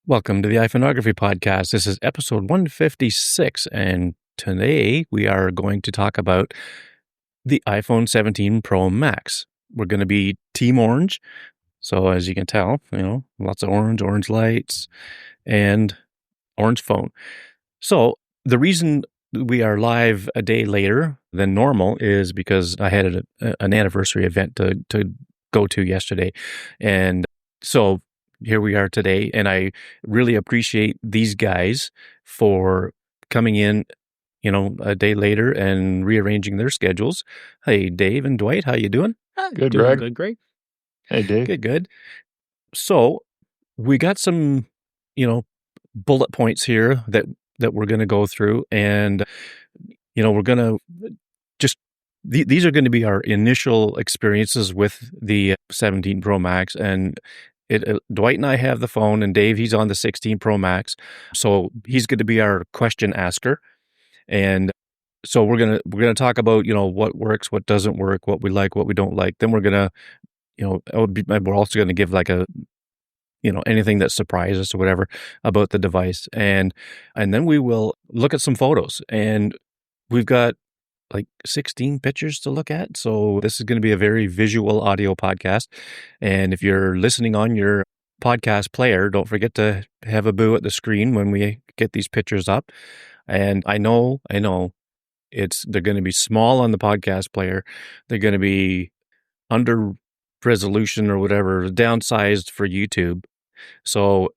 Welcome to the iPhoneography Podcast. This is episode 156, and today we are going to talk about the iPhone 17 Pro Max. We're going to be Team Orange, so as you can tell, lots of orange lights, and orange phone. So the reason we are live a day later than normal is because I had an anniversary event to go to yesterday, and so here we are today, and I really appreciate these guys for coming in, a day later and rearranging their schedules. Hey, Dave and Dwight, how you doing? Good, Doing Greg. good, Greg. Hey, Dave. Good. So we got some, bullet points here that we're going to go through, and we're going to just these are going to be our initial experiences with the 17 Pro Max, and Dwight and I have the phone, and Dave, he's on the 16 Pro Max, so he's going to be our question asker, and so we're gonna talk about what works, what doesn't work, what we like, what we don't like. Then we're gonna we're also gonna give like a anything that surprises us or whatever about the device, and then we will look at some photos, and we've got like 16 pictures to look at. So this is going to be a very visual audio podcast. And if you're listening on your podcast player, don't forget to have a boo at the screen when we get these pictures up. And I know they're going to be small on the podcast player. They're going to be under resolution or whatever, downsized for YouTube. So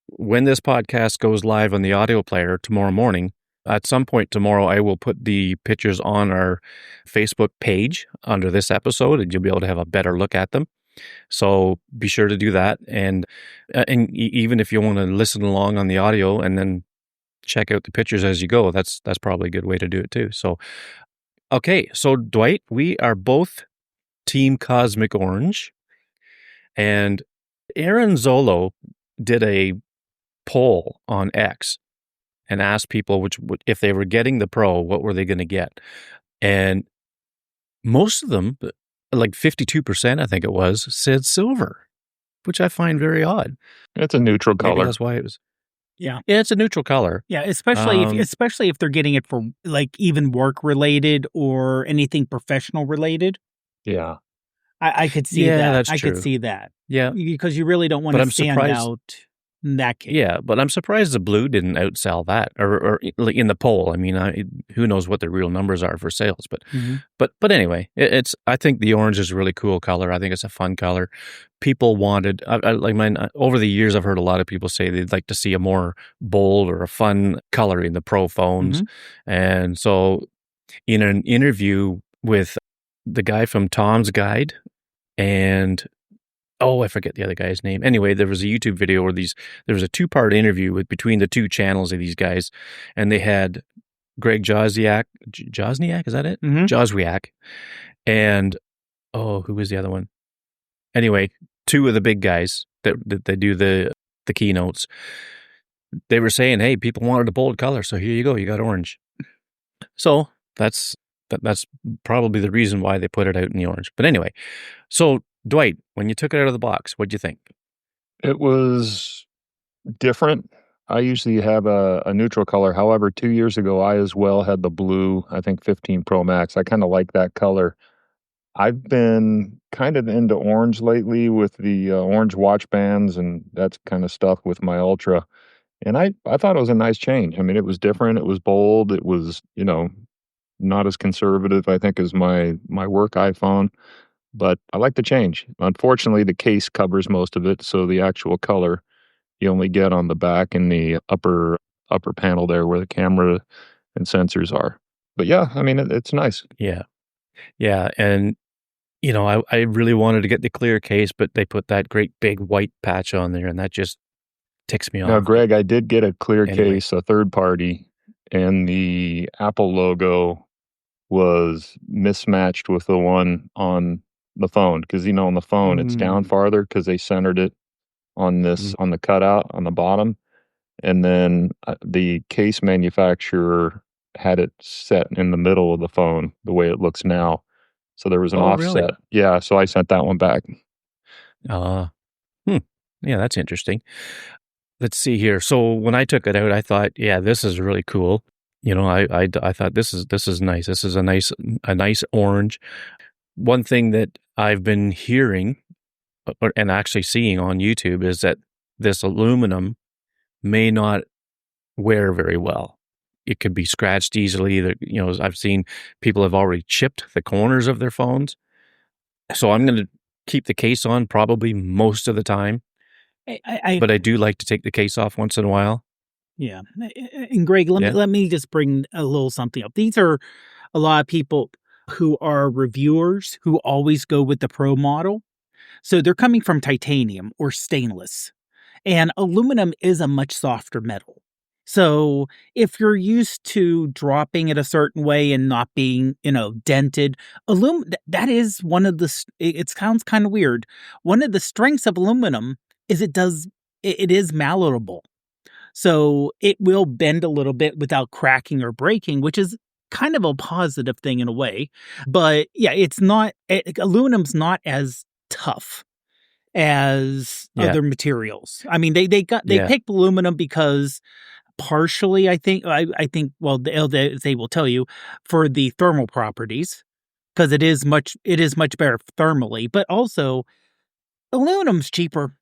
when this podcast goes live on the audio player tomorrow morning, at some point tomorrow, I will put the pictures on our Facebook page under this episode, and you'll be able to have a better look at them. So be sure to do that. And even if you want to listen along on the audio and then check out the pictures as you go, that's probably a good way to do it too. So, okay. So Dwight, we are both Team Cosmic Orange, and Aaron Zolo did a poll on X and asked people if they were getting the Pro, what were they going to get? And most of them, like 52%, I think it was, said silver, which I find very odd. It's a neutral color. Maybe that's why it was. Yeah, it's a neutral color. Yeah, especially if they're getting it for like even work related or anything professional related. Yeah, I could see that. That's I true. could see that. Yeah, because you really don't want to stand out in that case. Yeah, but I'm surprised the blue didn't outsell that, or in the poll. I mean, who knows what the real numbers are for sales? But but anyway, I think the orange is a really cool color. I think it's a fun color. People wanted, over the years, I've heard a lot of people say they'd like to see a more bold or a fun color in the Pro phones, and so in an interview with the guy from Tom's Guide and I forget the other guy's name. Anyway, there was a YouTube video where there was a 2-part interview between the two channels of these guys, and they had Greg Joswiak, is that it? Joswiak, and who was the other one? Anyway, 2 of the big guys that they do the keynotes. They were saying, hey, people wanted a bold color, so here you go, you got orange. So that's probably the reason why they put it out in the orange. But anyway, so Dwight, when you took it out of the box, what'd you think? It was different. I usually have a neutral color. However, 2 years ago, I as well had the blue, I think 15 Pro Max. I kind of like that color. I've been kind of into orange lately with the orange watch bands and that kind of stuff with my Ultra. And I thought it was a nice change. I mean, it was different. It was bold. It was, not as conservative, I think, as my work iPhone. But I like the change. Unfortunately, the case covers most of it, so the actual color you only get on the back and the upper panel there where the camera and sensors are. But yeah, I mean, it's nice. Yeah, and I really wanted to get the clear case, but they put that great big white patch on there, and that just ticks me off. Now, Greg, I did get a clear case, a third party, and the Apple logo was mismatched with the one on the phone, because on the phone it's down farther because they centered it on this on the cutout on the bottom, and then the case manufacturer had it set in the middle of the phone the way it looks now, so there was an offset. Really? Yeah, so I sent that one back. Yeah, that's interesting. let's see here. So when I took it out, I thought, yeah, this is really cool. I thought this is nice. This is a nice orange. One thing that I've been hearing and actually seeing on YouTube is that this aluminum may not wear very well. It could be scratched easily. I've seen people have already chipped the corners of their phones. So I'm going to keep the case on probably most of the time, but I do like to take the case off once in a while. Yeah. And Greg, Yeah. let me just bring a little something up. These are a lot of people who are reviewers who always go with the pro model. So they're coming from titanium or stainless. And aluminum is a much softer metal. So if you're used to dropping it a certain way and not being, dented, that is one of the, it sounds kind of weird. One of the strengths of aluminum is it is malleable. So it will bend a little bit without cracking or breaking, which is kind of a positive thing in a way. But yeah, aluminum's not as tough as other materials. I mean, they picked aluminum because partially, I think, well, they will tell you for the thermal properties, because it is much better thermally, but also aluminum's cheaper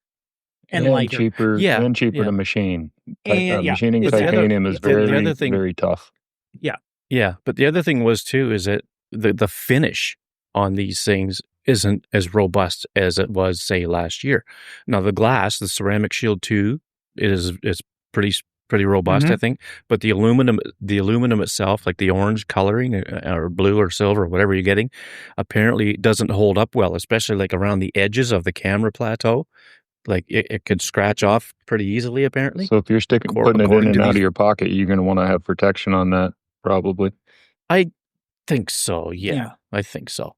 and lighter. cheaper to machine. Machining titanium is very, very tough. Yeah, but the other thing was too is that the finish on these things isn't as robust as it was, say, last year. Now the ceramic shield 2, is pretty robust, I think. But the aluminum itself, like the orange coloring or blue or silver, or whatever you're getting, apparently doesn't hold up well, especially like around the edges of the camera plateau. Like it could scratch off pretty easily, apparently. So if you're putting it in and out of your pocket, you're going to want to have protection on that, probably. I think so. Yeah. I think so.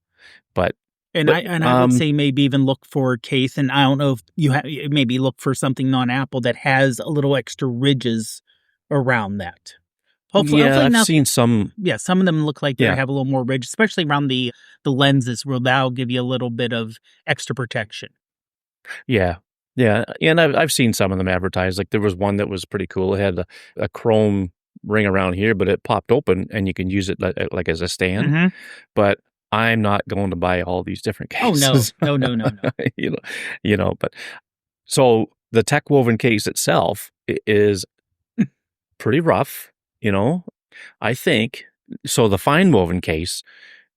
But I would say maybe even look for a case, and I don't know if you maybe look for something non-Apple that has a little extra ridges around that. Hopefully, I've seen some. Yeah, some of them look like they have a little more ridge, especially around the lenses, where that'll give you a little bit of extra protection. Yeah. And I've seen some of them advertised. Like there was one that was pretty cool. It had a chrome ring around here, but it popped open and you can use it like as a stand. Mm-hmm. But I'm not going to buy all these different cases. Oh, no. But so the tech woven case itself is pretty rough, I think. So the fine woven case,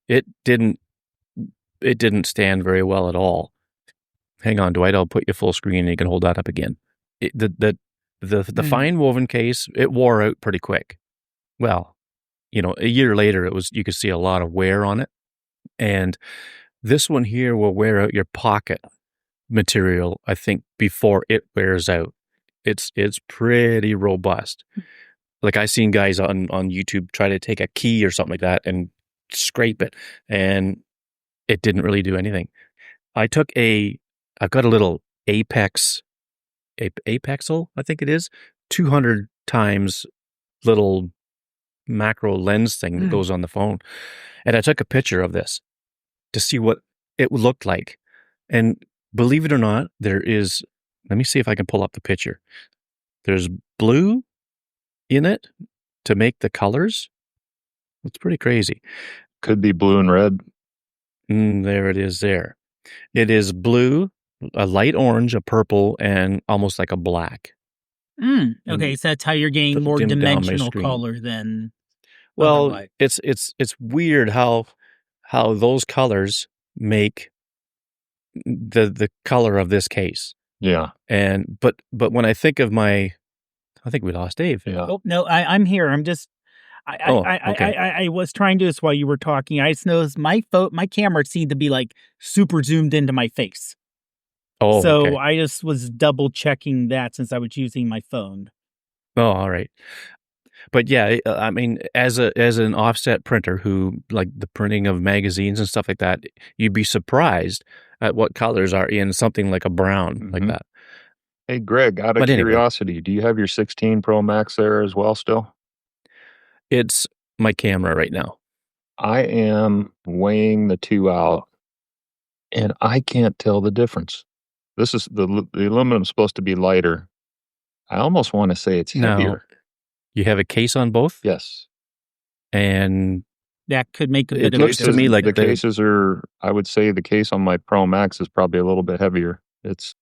it didn't stand very well at all. Hang on, Dwight, I'll put you full screen and you can hold that up again. The fine woven case, it wore out pretty quick. Well, a year later, you could see a lot of wear on it. And this one here will wear out your pocket material, I think, before it wears out. It's pretty robust. Like I seen guys on YouTube try to take a key or something like that and scrape it, and it didn't really do anything. I've got a little Apexel, I think it is, 200 times little macro lens thing that goes on the phone. And I took a picture of this to see what it looked like. And believe it or not, let me see if I can pull up the picture. There's blue in it to make the colors. It's pretty crazy. Could be blue and red. There it is there. It is blue, a light orange, a purple, and almost like a black. Okay, so that's how you're getting more dimensional color than. Well, it's weird how those colors make the color of this case. Yeah. And but when I think of I think we lost Dave. Yeah. Oh no, I'm here. I'm just. Okay. I was trying to do this while you were talking. I just noticed my camera seemed to be like super zoomed into my face. Oh, so okay. I just was double checking that since I was using my phone. Oh, all right. But yeah, I mean, as an offset printer who like the printing of magazines and stuff like that, you'd be surprised at what colors are in something like a brown like that. Hey, Greg, out of curiosity, do you have your 16 Pro Max there as well still? It's my camera right now. I am weighing the two out, and I can't tell the difference. This is the aluminum is supposed to be lighter. I almost want to say it's Now, heavier. you have a case on both? Yes. And That could make a bit it of a looks to me difference. like the cases are, I would say the case on my Pro Max is probably a little bit heavier. It's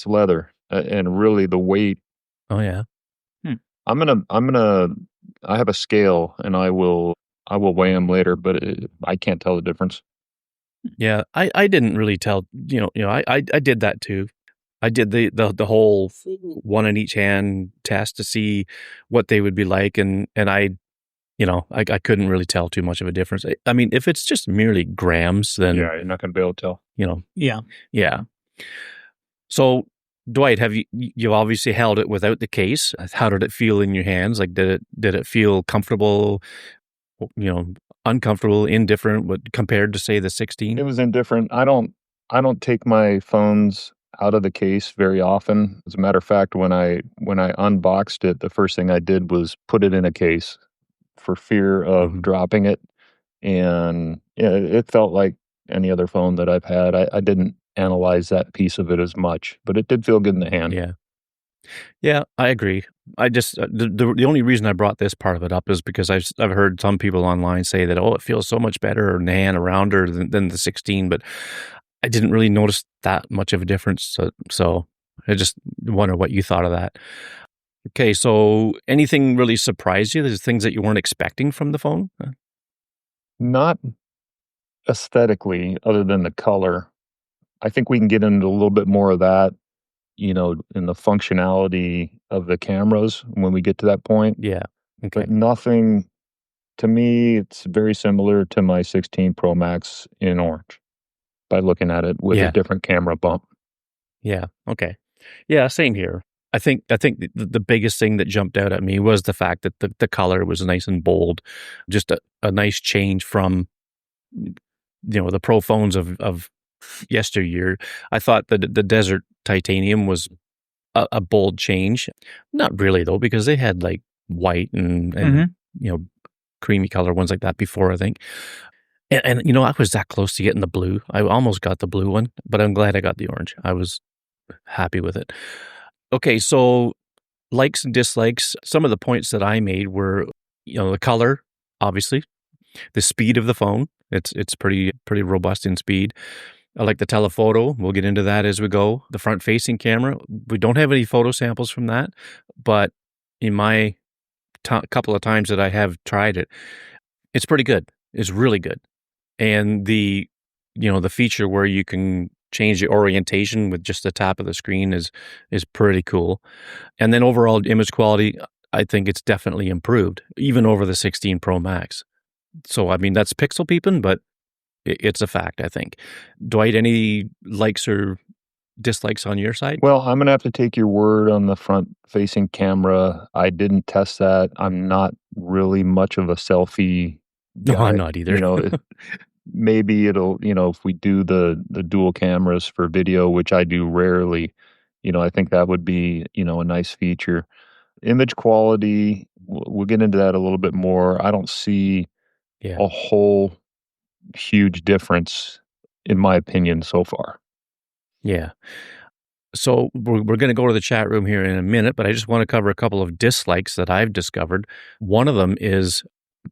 leather, and really the weight. oh, yeah. I have a scale, and I will weigh them later, but I can't tell the difference. Yeah, I didn't really tell, I did that too. I did the whole one in each hand test to see what they would be like, and I couldn't really tell too much of a difference. I mean, if it's just merely grams, then Yeah, you're not going to be able to tell. Yeah. Yeah. So, Dwight, you obviously held it without the case? How did it feel in your hands? Like, did it feel comfortable? Uncomfortable, indifferent? What compared to say the 16? It was indifferent. I don't take my phones out of the case very often. As a matter of fact, when I unboxed it, the first thing I did was put it in a case for fear of Mhm. dropping it. And yeah, it felt like any other phone that I've had. I didn't analyze that piece of it as much, but it did feel good in the hand. Yeah. Yeah, I agree. I just the only reason I brought this part of it up is because I've heard some people online say that, oh, it feels so much better in the hand around her than the 16, but I didn't really notice that much of a difference. So I just wonder what you thought of that. Okay, so anything really surprised you? There's things that you weren't expecting from the phone? Not aesthetically, other than the color. I think we can get into a little bit more of that, in the functionality of the cameras when we get to that point. Yeah. Okay. But nothing, to me, it's very similar to my 16 Pro Max in orange by looking at it with a Yeah. different camera bump. Yeah. Okay. Yeah. Same here. I think the biggest thing that jumped out at me was the fact that the color was nice and bold, just a nice change from the Pro phones of yesteryear. I thought that the Desert Titanium was a bold change. Not really though, because they had like white and creamy color ones like that before, I think. And I was that close to getting the blue. I almost got the blue one, but I'm glad I got the orange. I was happy with it. Okay, so likes and dislikes. Some of the points that I made were, the color, obviously, the speed of the phone. It's pretty robust in speed. I like the telephoto. We'll get into that as we go. The front-facing camera. We don't have any photo samples from that, but in my couple of times that I have tried it, it's pretty good. It's really good. And the feature where you can change the orientation with just the tap of the screen is pretty cool. And then overall image quality, I think it's definitely improved, even over the 16 Pro Max. So, I mean, that's pixel peeping, but it's a fact, I think. Dwight, any likes or dislikes on your side? Well, I'm going to have to take your word on the front facing camera. I didn't test that. I'm not really much of a selfie No, guy. I'm not either. Maybe it'll, if we do the dual cameras for video, which I do rarely, I think that would be, a nice feature. Image quality, we'll get into that a little bit more. I don't see Yeah. a whole huge difference, in my opinion, so far. Yeah. So we're going to go to the chat room here in a minute, but I just want to cover a couple of dislikes that I've discovered. One of them is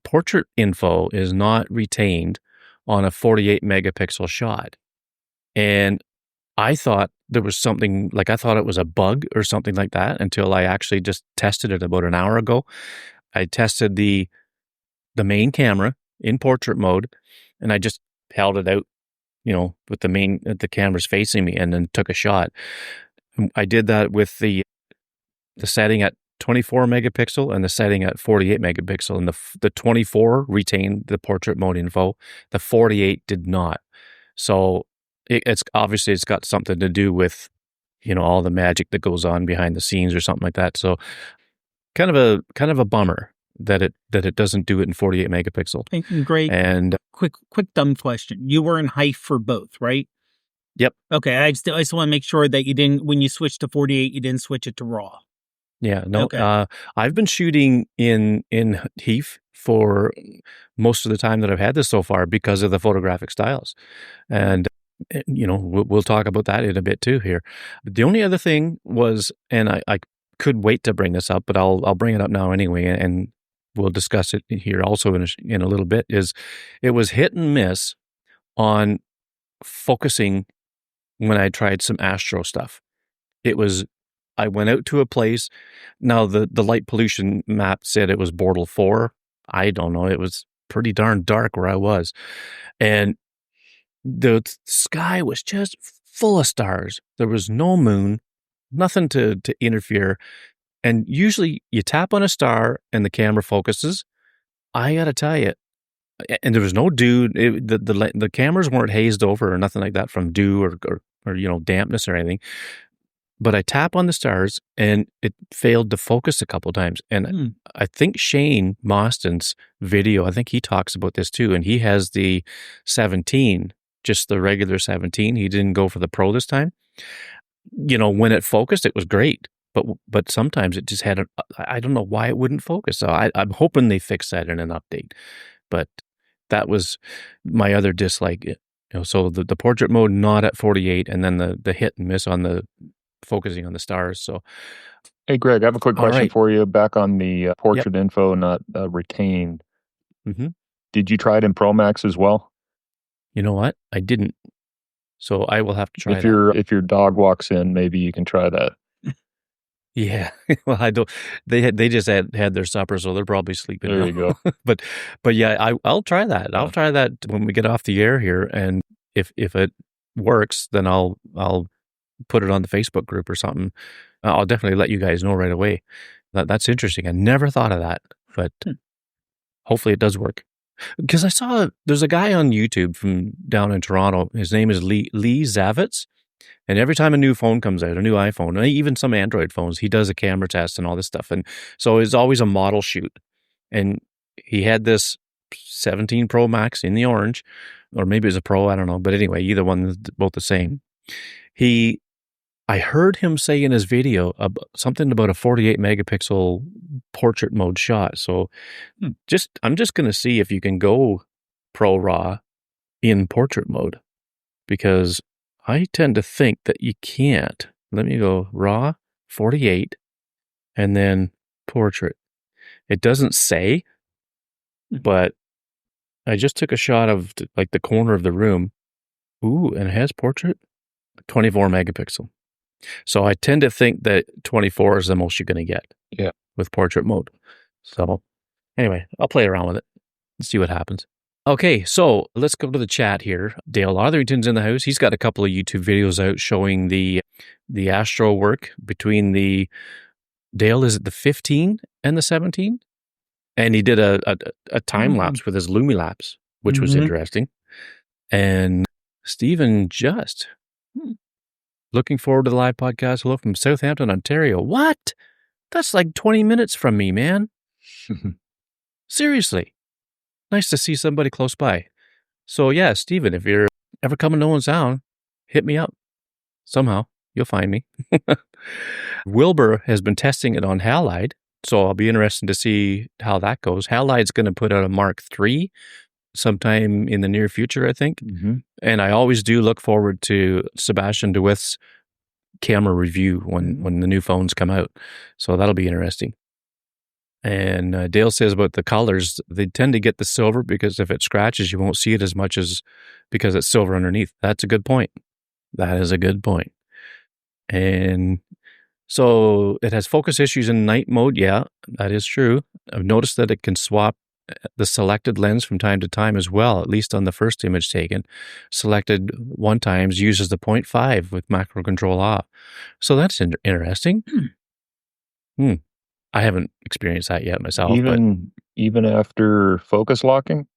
portrait info is not retained on a 48 megapixel shot. And I thought there was something, like I thought it was a bug or something like that until I actually just tested it about an hour ago. I tested the main camera in portrait mode, and I just held it out, with the cameras facing me, and then took a shot. I did that with the setting at 24 megapixel and the setting at 48 megapixel, and the 24 retained the portrait mode info. The 48 did not. So it's obviously it's got something to do with, all the magic that goes on behind the scenes or something like that. So kind of a bummer that it doesn't do it in 48 megapixel. Great. And quick dumb question. You were in height for both, right? Yep. Okay. I just want to make sure that you didn't, when you switched to 48, you didn't switch it to RAW. Yeah, no. Okay. I've been shooting in HEIF for most of the time that I've had this so far because of the photographic styles, and we'll talk about that in a bit too here. But the only other thing was, and I could wait to bring this up, but I'll bring it up now anyway, and we'll discuss it here also in a little bit. Is it was hit and miss on focusing when I tried some Astro stuff. I went out to a place. Now the light pollution map said it was Bortle 4. I don't know. It was pretty darn dark where I was, and the sky was just full of stars. There was no moon, nothing to interfere. And usually you tap on a star and the camera focuses. I got to tell you, and there was no dew. The cameras weren't hazed over or nothing like that from dew or dampness or anything. But I tap on the stars and it failed to focus a couple times. And I think Shane Mostyn's video, I think he talks about this too. And he has the 17, just the regular 17. He didn't go for the Pro this time. When it focused, it was great. But sometimes it just had I don't know why it wouldn't focus. So I'm hoping they fix that in an update. But that was my other dislike. So the portrait mode not at 48, and then the hit and miss on the focusing on the stars. So, hey, Greg, I have a quick question right. for you. Back on the portrait info not retained. Mm-hmm. Did you try it in Pro Max as well? You know what? I didn't. So I will have to try if your dog walks in, maybe you can try that. Yeah. Well, I don't. They just had their supper, so they're probably sleeping. There you go. but yeah, I'll try that. I'll try that when we get off the air here, and if it works, then I'll put it on the Facebook group or something. I'll definitely let you guys know right away. That's interesting. I never thought of that, but hopefully it does work. Because I saw there's a guy on YouTube from down in Toronto. His name is Lee Zavitz. And every time a new phone comes out, a new iPhone, and even some Android phones, he does a camera test and all this stuff. And so it's always a model shoot. And he had this 17 Pro Max in the orange, or maybe it was a Pro, I don't know. But anyway, either one, both the same. I heard him say in his video something about a 48 megapixel portrait mode shot. So I'm just going to see if you can go Pro RAW in portrait mode, because I tend to think that you can't. Let me go RAW 48 and then portrait. It doesn't say, but I just took a shot of like the corner of the room. Ooh, and it has portrait 24 megapixel. So I tend to think that 24 is the most you're going to get with portrait mode. So anyway, I'll play around with it and see what happens. Okay, so let's go to the chat here. Dale Artherington's in the house. He's got a couple of YouTube videos out showing the Astro work between Dale, is it the 15 and the 17? And he did a time lapse with his Lumilapse, which was interesting. And Stephen Just, looking forward to the live podcast. Hello from Southampton, Ontario. What? That's like 20 minutes from me, man. Seriously. Nice to see somebody close by. So yeah, Stephen, if you're ever coming to Owen Sound, hit me up. Somehow, you'll find me. Wilbur has been testing it on Halide, so I'll be interested to see how that goes. Halide's going to put out a Mark III sometime in the near future, I think. And I always do look forward to Sebastian DeWitt's camera review when the new phones come out. So that'll be interesting. And Dale says about the colors, they tend to get the silver because if it scratches, you won't see it as much as because it's silver underneath. That's a good point. That is a good point. And so it has focus issues in night mode. Yeah, that is true. I've noticed that it can swap the selected lens from time to time as well, at least on the first image taken. Selected one times uses the 0.5 with macro control off. So that's interesting. I haven't experienced that yet myself. Even after focus locking?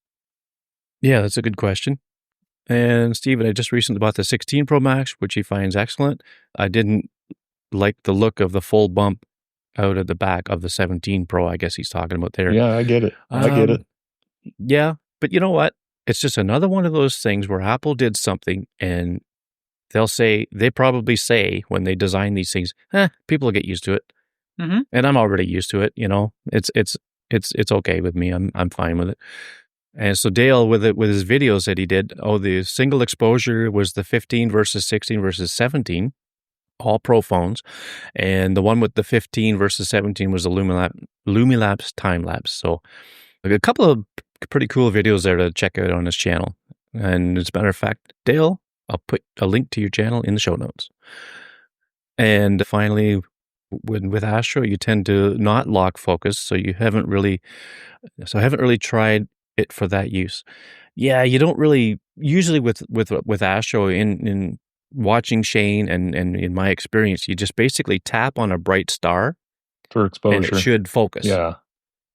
Yeah, that's a good question. And Stephen, I just recently bought the 16 Pro Max, which he finds excellent. I didn't like the look of the full bump out of the back of the 17 Pro, I guess he's talking about there. Yeah, I get it. I get it. Yeah, but you know what? It's just another one of those things where Apple did something and they probably say when they design these things, people will get used to it. And I'm already used to it, it's okay with me. I'm fine with it. And so Dale with his videos that he did, the single exposure was the 15 versus 16 versus 17. all pro phones. And the one with the 15 versus 17 was the Lumilapse time lapse. So a couple of pretty cool videos there to check out on his channel. And as a matter of fact, Dale, I'll put a link to your channel in the show notes. And finally, with Astro, you tend to not lock focus, so I haven't really tried it for that use. Yeah, you don't really usually with Astro in watching Shane and in my experience, you just basically tap on a bright star for exposure, and it should focus. Yeah.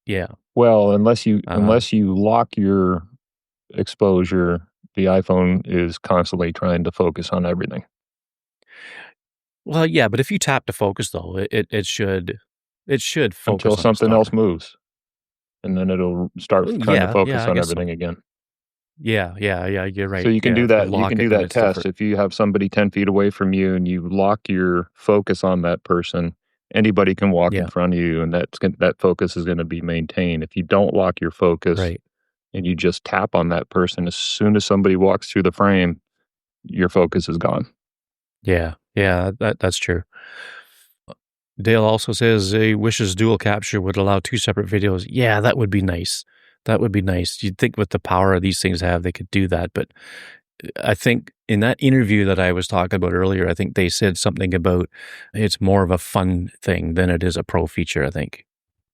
Yeah. Well, unless you lock your exposure, the iPhone is constantly trying to focus on everything. Well, yeah, but if you tap to focus though, it should focus until something else moves, and then it'll start trying to focus on everything again. Yeah, you're right. So you can do that. You can do that test if you have somebody 10 feet away from you and you lock your focus on that person. Anybody can walk in front of you, and that focus is going to be maintained. If you don't lock your focus, and you just tap on that person, as soon as somebody walks through the frame, your focus is gone. Yeah, that's true. Dale also says he wishes dual capture would allow 2 separate videos. Yeah, that would be nice. That would be nice. You'd think with the power these things have, they could do that. But I think in that interview that I was talking about earlier, I think they said something about it's more of a fun thing than it is a pro feature, I think.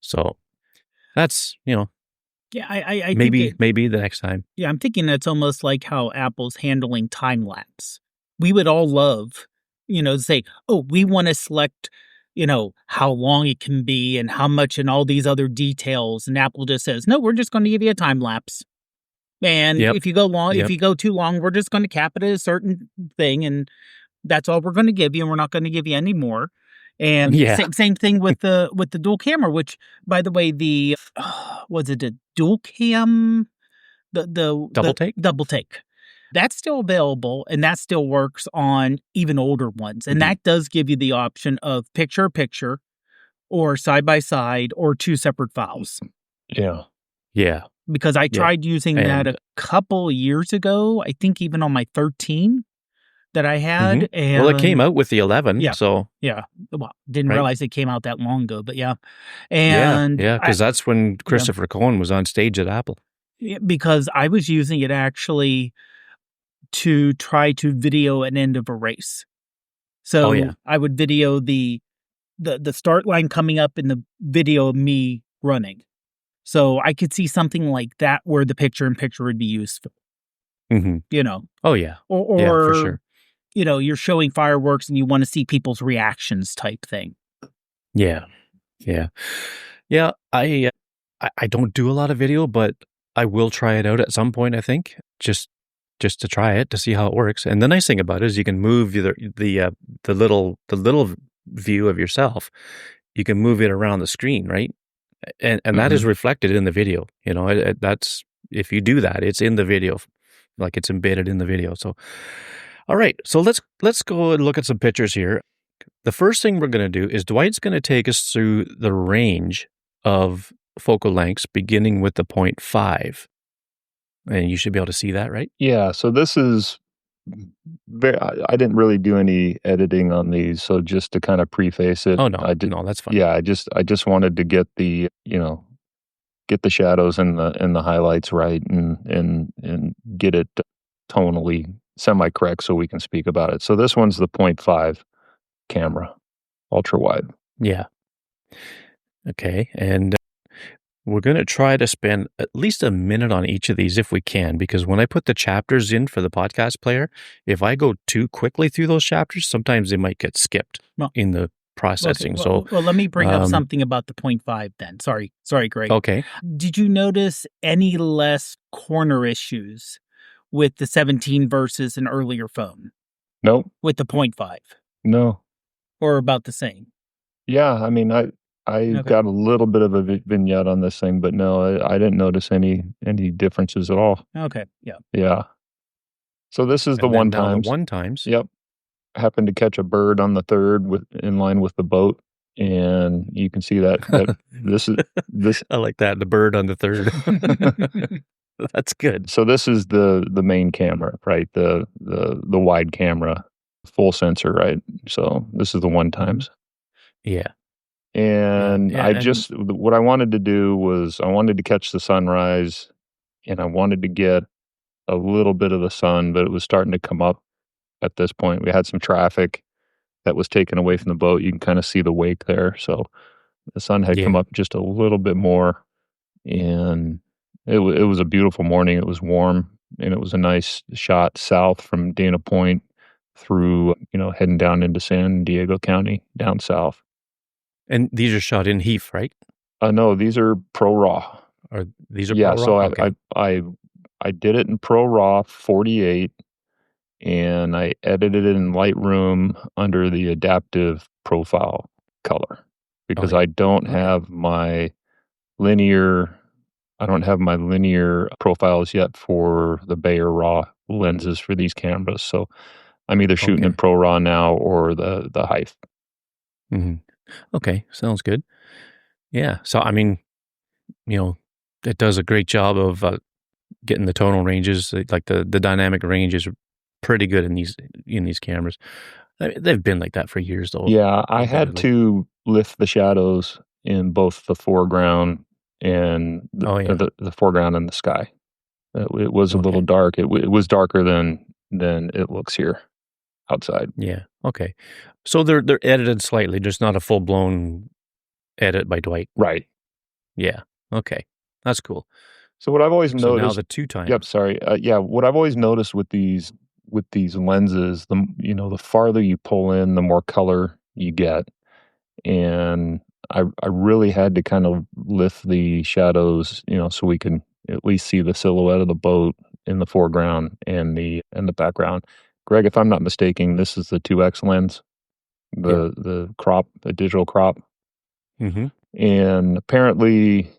So that's, yeah, I maybe the next time. Yeah, I'm thinking that's almost like how Apple's handling time lapse. We would all love, say, oh, we want to select, how long it can be and how much and all these other details. And Apple just says, no, we're just going to give you a time lapse. And if you go long, if you go too long, we're just going to cap it at a certain thing. And that's all we're going to give you. And we're not going to give you any more. And same thing with the dual camera, which, by the way, was it a dual cam? The double take. That's still available, and that still works on even older ones. And that does give you the option of picture-picture or side-by-side or 2 separate files. Yeah. Because I tried using that a couple years ago, I think even on my 13 that I had. And, well, it came out with the 11, so... Yeah. Well, didn't realize it came out that long ago, but yeah. And because that's when Christopher Cohen was on stage at Apple. Because I was using it actually to try to video an end of a race. So I would video the start line coming up in the video of me running. So I could see something like that where the picture-in-picture would be useful. Oh, yeah. Or for sure. You're showing fireworks and you want to see people's reactions type thing. Yeah. I don't do a lot of video, but I will try it out at some point, I think, just to try it, to see how it works. And the nice thing about it is you can move the little view of yourself. You can move it around the screen, right? And that is reflected in the video. That's, if you do that, it's in the video, like it's embedded in the video. So, all right. So let's go and look at some pictures here. The first thing we're going to do is Dwight's going to take us through the range of focal lengths, beginning with the 0.5. And you should be able to see that, right? Yeah. So this is I didn't really do any editing on these, so just to kind of preface it. Oh no, no, that's fine. Yeah, I just wanted to get the get the shadows and the highlights right, and get it tonally semi-correct so we can speak about it. So this one's the 0.5 camera, ultra wide. Yeah. Okay, and we're going to try to spend at least a minute on each of these if we can, because when I put the chapters in for the podcast player, if I go too quickly through those chapters, sometimes they might get skipped in the processing. Okay, well, let me bring up something about the 0.5 then. Sorry, Greg. Okay. Did you notice any less corner issues with the 17 versus an earlier phone? Nope. With the 0.5? No. Or about the same? Yeah, I mean, I got a little bit of a vignette on this thing, but no, I didn't notice any differences at all. Okay, yeah. Yeah. So this is the one times. The one times. Yep. Happened to catch a bird on the third in line with the boat, and you can see that this. I like that, the bird on the third. That's good. So this is the main camera, right? The wide camera. full sensor, right? So this is the one times. Yeah. And Yeah, and what I wanted to do was I wanted to catch the sunrise and I wanted to get a little bit of the sun, but it was starting to come up at this point. We had some traffic that was taken away from the boat. You can kind of see the wake there. So the sun had come yeah. up just a little bit more, and it was a beautiful morning. It was warm, and it was a nice shot south from Dana Point through, heading down into San Diego County down south. And these are shot in Heath, right? No, these are Pro Raw. Or these are Yeah, Pro so Raw? I I Okay. I I did it in Pro Raw 48, and I edited it in Lightroom under the adaptive profile color Oh, because yeah. Okay. linear I don't have my linear profiles yet for the Bayer Raw lenses for these cameras. So I'm either shooting in Okay. Pro Raw now or the Hive. Mhm. Okay, sounds good. Yeah, so, I mean, you know, it does a great job of, getting the tonal ranges, like, the dynamic range is pretty good in these cameras. They've been like that for years, though, Yeah, I had admittedly. to lift the shadows in both the foreground and Oh, yeah. the foreground and the sky. It was a little Okay. dark. It was darker than it looks here outside. Yeah, okay. So they're edited slightly, just not a full-blown edit by Dwight. Right. Yeah, okay. That's cool. So what I've always So now noticed the 2 Yep, times. sorry. Yeah, what I've always noticed with these lenses, the farther you pull in, the more color you get. And I really had to kind of lift the shadows, so we can at least see the silhouette of the boat in the foreground and the background. Greg, if I'm not mistaken, this is the 2X lens, Yeah. the digital crop. Mhm. And apparently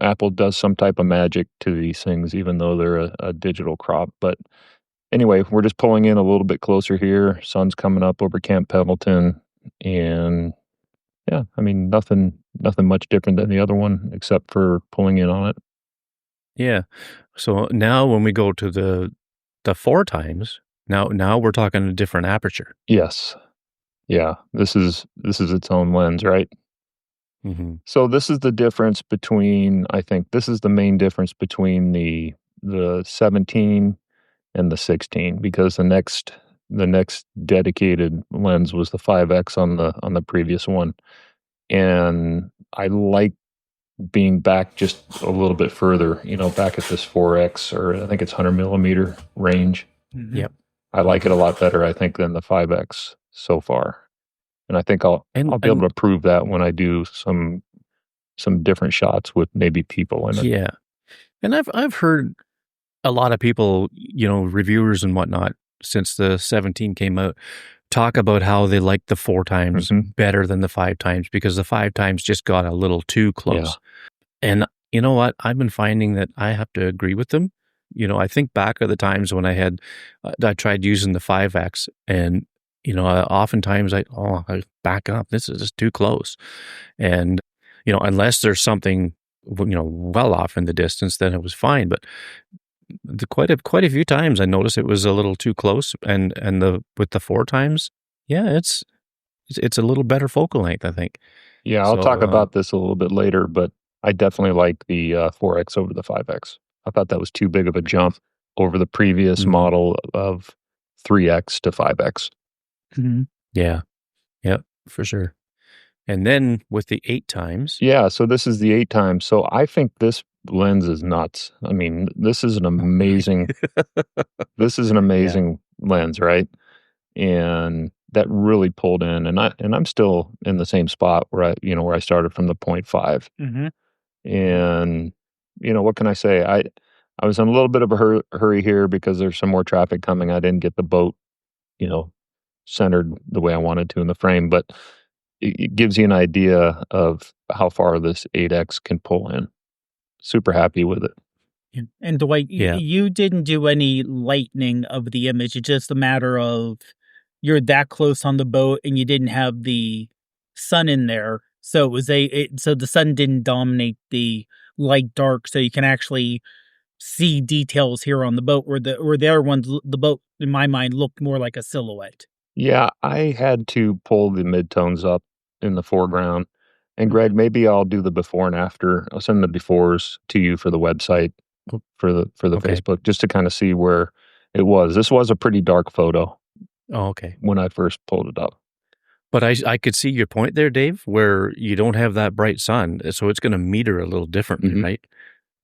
Apple does some type of magic to these things, even though they're a digital crop. But anyway, we're just pulling in a little bit closer here. Sun's coming up over Camp Pendleton, and yeah, I mean nothing much different than the other one except for pulling in on it. Yeah. So now when we go to the 4 times, now we're talking a different aperture. Yes, yeah. This is its own lens, right? Mhm. So this is the difference between. I think this is the main difference between the 17 and the 16 because the next dedicated lens was the 5X on the previous one. And I like being back just a little bit further, back at this 4X or I think it's 100 millimeter range. Mhm. Yep. I like it Mhm. a lot better, I think, than the 5X so far. And I think And I'll be able and to prove that when I do some different shots with maybe people in it. yeah. And I've heard a lot of people, reviewers and whatnot, since the 17 came out, talk about how they like the 4 times Hmm. better than the 5 times because the 5 times just got a little too Yeah. close. And you know what? I've been finding that I have to agree with them. I think back of the times when I tried using the 5X and, oftentimes I back up. This is just too close. And, unless there's something, well off in the distance, then it was fine. But quite a few times I noticed it was a little too close. And with the 4 times, yeah, it's a little better focal length, I think. Yeah, I'll talk So, about this a little bit later, but I definitely like the 4X over the 5X. I thought that was too big of a jump over the previous mhm, model of 3X to 5X. Mhm. yeah. Yep, for sure. And then with the 8 times. Yeah, so this is the 8 times. So I think this lens is nuts. I mean, this is an Yeah. amazing lens, right? And that really pulled in, and I'm still in the same spot where I started from the point 0.5. Mhm. Mhm. And what can I say? I was in a little bit of a hurry here because there's some more traffic coming. I didn't get the boat, you know, centered the way I wanted to in the frame, but it gives you an idea of how far this 8X can pull in. Super happy with it. Yeah. And Dwight, Yeah. you didn't do any lightening of the image. It's just a matter of you're that close on the boat and you didn't have the sun in there. So so the sun didn't dominate the light dark. So you can actually see details here on the boat where the other ones, the boat in my mind looked more like a silhouette. Yeah, I had to pull the midtones up in the foreground. And Okay. Greg, maybe I'll do the before and after. I'll send the befores to you for the website O for the okay. Facebook just to kinda see where it was. This was a pretty dark photo Oh, okay. when I first pulled it up. But I could see your point there, Dave, where you don't have that bright sun, so it's gonna meter a little differently, Mhm. right?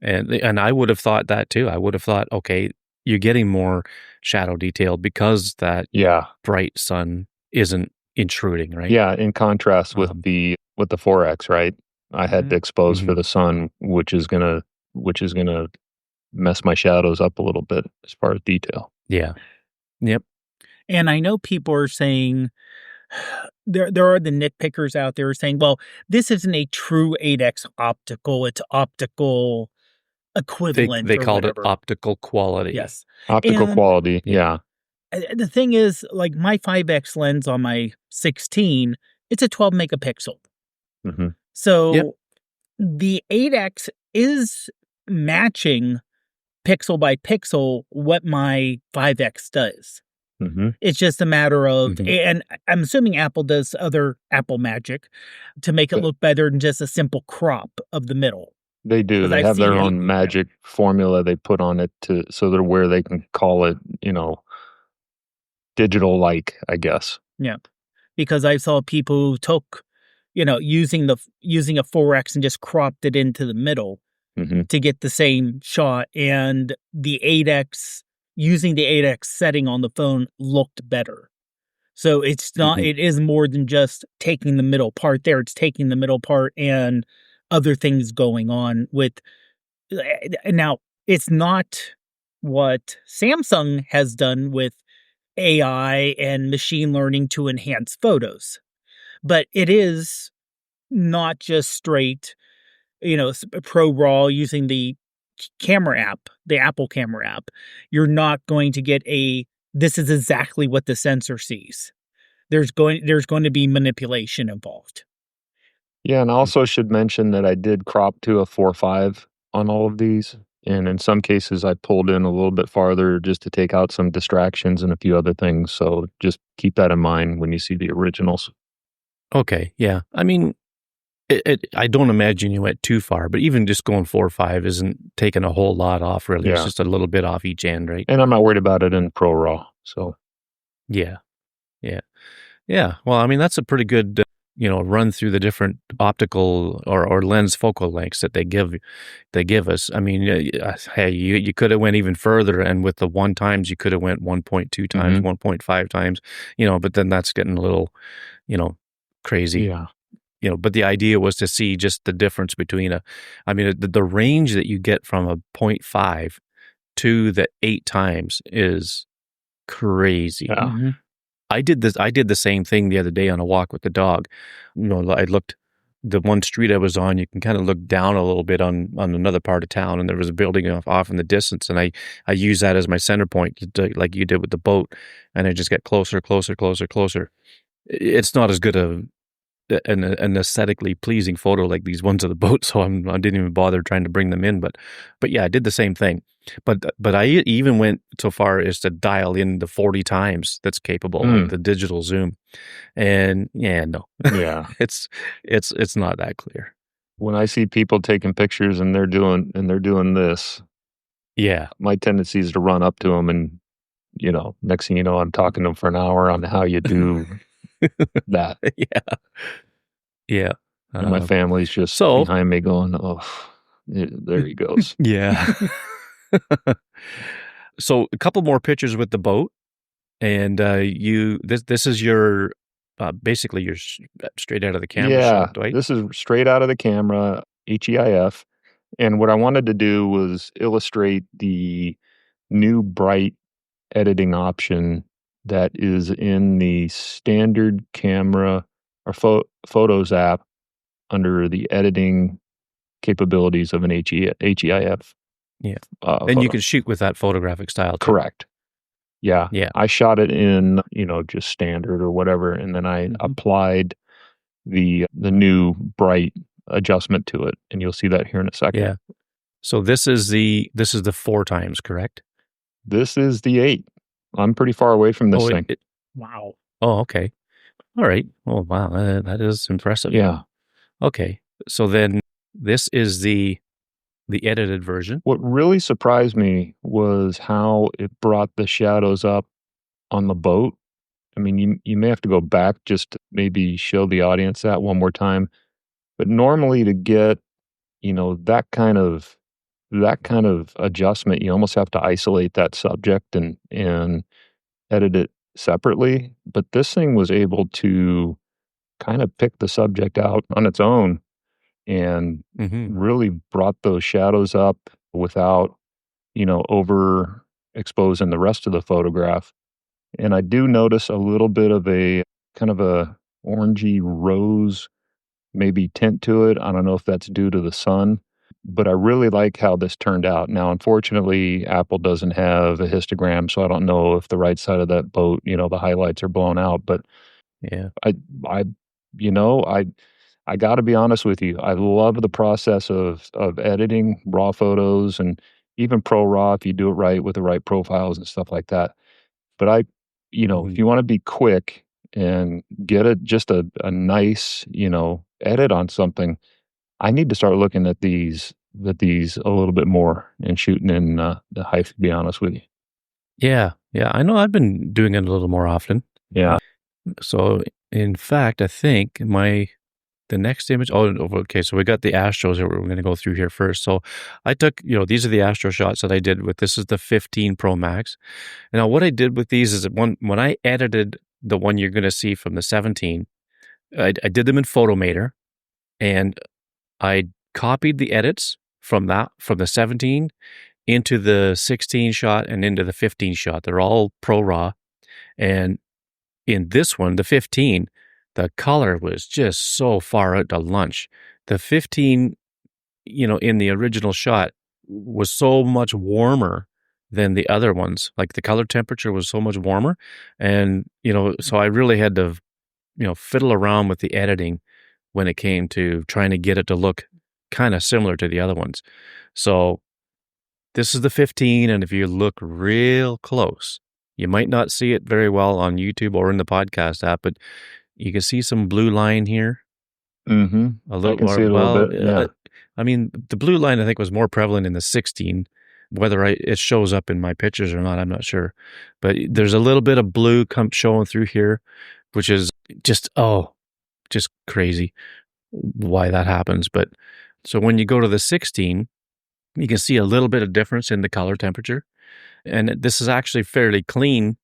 And I would have thought that too. I would have thought, okay, you're getting more shadow detail because that Yeah. bright sun isn't intruding, right? Yeah, in contrast Um, with the 4X, right? I had Mhm. to expose for mhm. the sun, which is gonna mess my shadows up a little bit as far as detail. Yeah. Yep. And I know people are saying there are the nitpickers out there saying, "Well, this isn't a true 8X optical, it's optical equivalent They or called it whatever." optical quality. Yes. Optical And quality, Yeah. yeah. the thing is, like my 5X lens on my 16, it's a 12 megapixel. Mhm, Yep. So the 8X is matching pixel by pixel what my 5X does. mhm. It's just a matter of, Mhm. and I'm assuming Apple does other Apple magic to make it Th look better than just a simple crop of the middle. They do, Because they I've have their seen it. own Yeah. magic formula they put on it to so they're where they can call it, digital like, I guess. Yeah. Because I saw people who took, using a 4X and just cropped it into the middle Mhm, to get the same shot, and the 8X using the 8X setting on the phone looked better. So mhm, it is more than just taking the middle part there. It's taking the middle part and other things going on with now it's not what Samsung has done with AI and machine learning to enhance photos, but it is not just straight, pro raw using the camera app, the Apple camera app. You're not going to get this is exactly what the sensor sees. There's going to be manipulation involved. Yeah, and I Mm. also should mention that I did crop to a 4.5 on all of these, and in some cases, I pulled in a little bit farther just to take out some distractions and a few other things, so just keep that in mind when you see the originals. Okay, yeah. I mean, I don't imagine you went too far, but even just going 4 or 5 isn't taking a whole lot off, really. It's Yeah, just a little bit off each end, right? and I'm not worried about it in Pro Raw, so Yeah, yeah. Yeah, well, I mean, that's a pretty good, run through the different optical or lens focal lengths that they give us. I mean, hey, you could have went even further, and with the 1 times, you could have went 1.2 times, mhm, 1.5 times, but then that's getting a little, you know, crazy. yeah, But the idea was to see just the difference between I mean, the range that you get from a point 0.5 to the 8 times is crazy. yeah, Mhm. I did the same thing the other day on a walk with the dog. I looked the one street I was on, you can kind of look down a little bit on another part of town, and there was a building off in the distance, and I used that as my center point, like you did with the boat, and I just get closer, closer, closer, closer. It's not as good an aesthetically pleasing photo like these ones of the boat, so I didn't even bother trying to bring them in, but yeah, I did the same thing. But I even went so far as to dial in the 40 times that's capable, like mm, the digital zoom. And yeah, no. yeah. It's it's not that clear. When I see people taking pictures and they're doing this, Yeah. my tendency is to run up to them and, next thing you know, I'm talking to them for an hour on how you do that, Yeah. Yeah. and my Uh, family's just so behind me going, "Oh, there he goes." yeah. So a couple more pictures with the boat. And, this is your, basically your straight out of the camera Yeah, shot, right? this is straight out of the camera, HEIF, and what I wanted to do was illustrate the new bright editing option that is in the standard camera or Photos app under the editing capabilities of an HEIF, Yeah. And you photo. can shoot with that photographic style too. Correct. Yeah, Yeah. I shot it in, just standard or whatever, and then I Mhm. applied the new bright adjustment to it, and you'll see that here in a second. Yeah. So this is the 4 times, correct? This is the 8. I'm pretty far away from this Oh, thing. Wow. Oh, okay. All right. Oh, wow. That is impressive. Yeah. Okay. So then this is the edited version. What really surprised me was how it brought the shadows up on the boat. I mean, you may have to go back just to maybe show the audience that one more time, but normally to get, that kind of adjustment, you almost have to isolate that subject and edit it separately, but this thing was able to kind of pick the subject out on its own and Mm-hmm. really brought those shadows up without, over exposing the rest of the photograph. And I do notice a little bit of a kind of a orangey rose maybe tint to it. I don't know if that's due to the sun, but I really like how this turned out. Now, unfortunately, Apple doesn't have a histogram, so I don't know if the right side of that boat, the highlights are blown out, but Yeah. I I you know, I gotta be honest with you. I love the process of editing raw photos and even pro raw if you do it right with the right profiles and stuff like that. But if Mhm. you wanna be quick and get just a nice, edit on something, I need to start looking at these a little bit more and shooting in, the height, to be honest with you. Yeah. Yeah. I know I've been doing it a little more often. Yeah. So in fact, I think the next image. Oh, okay. So we got the Astros that we're going to go through here first. So I took, these are the Astro shots that I did with. This is the 15 Pro Max. And now what I did with these is that when I edited the one you're going to see from the 17, I did them in Photomator, and I copied the edits from the 17 into the 16 shot and into the 15 shot. They're all Pro Raw, and in this one, the 15, the color was just so far out to lunch. The 15, in the original shot was so much warmer than the other ones. Like the color temperature was so much warmer. And, so I really had to, fiddle around with the editing when it came to trying to get it to look kind of similar to the other ones. So this is the 15, and if you look real close, you might not see it very well on YouTube or in the podcast app, but you can see some blue line here. Mhm. A I little can see more. it a little Well, bit, yeah. I mean, the blue line I think was more prevalent in the 16. Whether it shows up in my pictures or not, I'm not sure. But there's a little bit of blue showing through here, which is just just crazy why that happens. But so when you go to the 16, you can see a little bit of difference in the color temperature. And this is actually fairly clean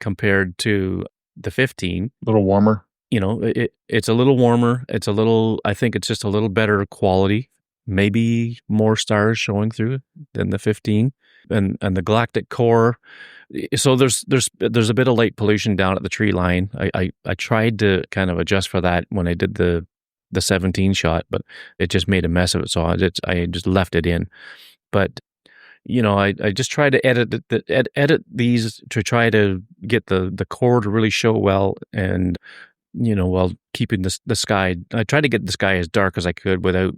compared to the 15. A little warmer. It's a little warmer. I think it's just a little better quality, maybe more stars showing through than the 15. And the galactic core. So there's a bit of light pollution down at the tree line. I tried to kind of adjust for that when I did the 17 shot, but it just made a mess of it. So I just left it in. But I just try to edit these to try to get the core to really show well, and while keeping the sky. I try to get the sky as dark as I could without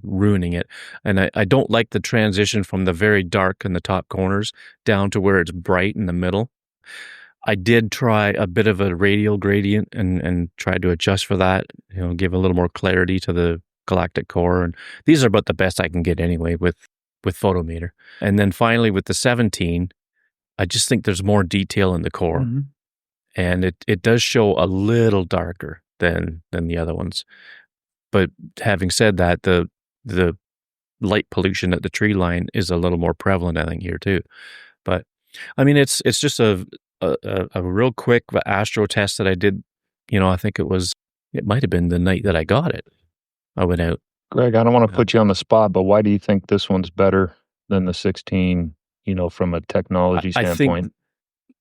ruining it. And I don't like the transition from the very dark in the top corners down to where it's bright in the middle. I did try a bit of a radial gradient and tried to adjust for that, give a little more clarity to the galactic core. And these are about the best I can get anyway with Photometer. And then finally with the 17, I just think there's more detail in the core. Mhm. And it does show a little darker than the other ones. But having said that, the light pollution at the tree line is a little more prevalent, I think, here too. But I mean, it's just a real quick astro test that I did. I think it might have been the night that I got it. I went out. Greg, I don't wanna put you on the spot, but why do you think this one's better than the 16, from a technology I think, standpoint?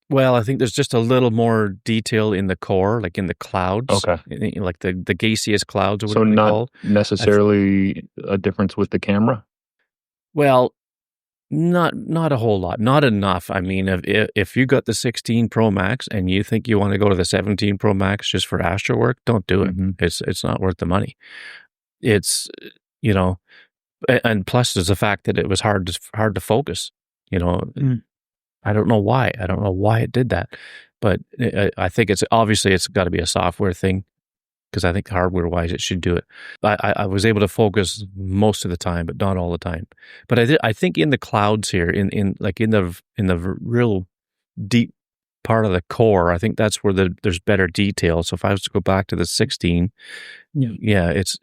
well, I think there's just a little more detail in the core, like in the clouds, Okay. like the gaseous clouds or So whatever they not call. I th- necessarily a difference with the camera? well, not a whole lot, not enough. I mean, if you got the 16 Pro Max and you think you want to go to the 17 Pro Max just for astro work, don't do it. Mhm. It's not worth the money. It's you know, and plus there's the fact that it was hard to focus. Mm. I don't know why. I don't know why it did that. But I think it's got to be a software thing, because I think hardware-wise it should do it. I was able to focus most of the time, but not all the time. But I think in the clouds here, in the real deep part of the core, I think that's where there's better detail. So if I was to go back to the 16, yeah, it's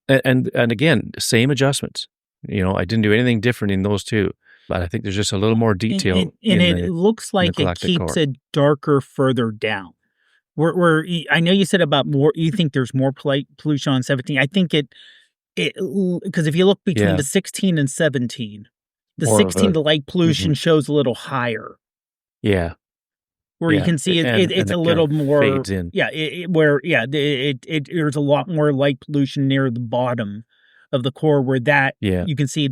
and again, same adjustments. I didn't do anything different in those two, but I think there's just a little more detail and it looks like it galactic keeps core. it darker further down. I know you said about more, you think there's more pollution on 17. I think because if you look between the 16 and 17, the 16, the light pollution shows a little higher. Yeah. Where you can see it's a little more fades in. Yeah, there's a lot more light pollution near the bottom of the core, where you can see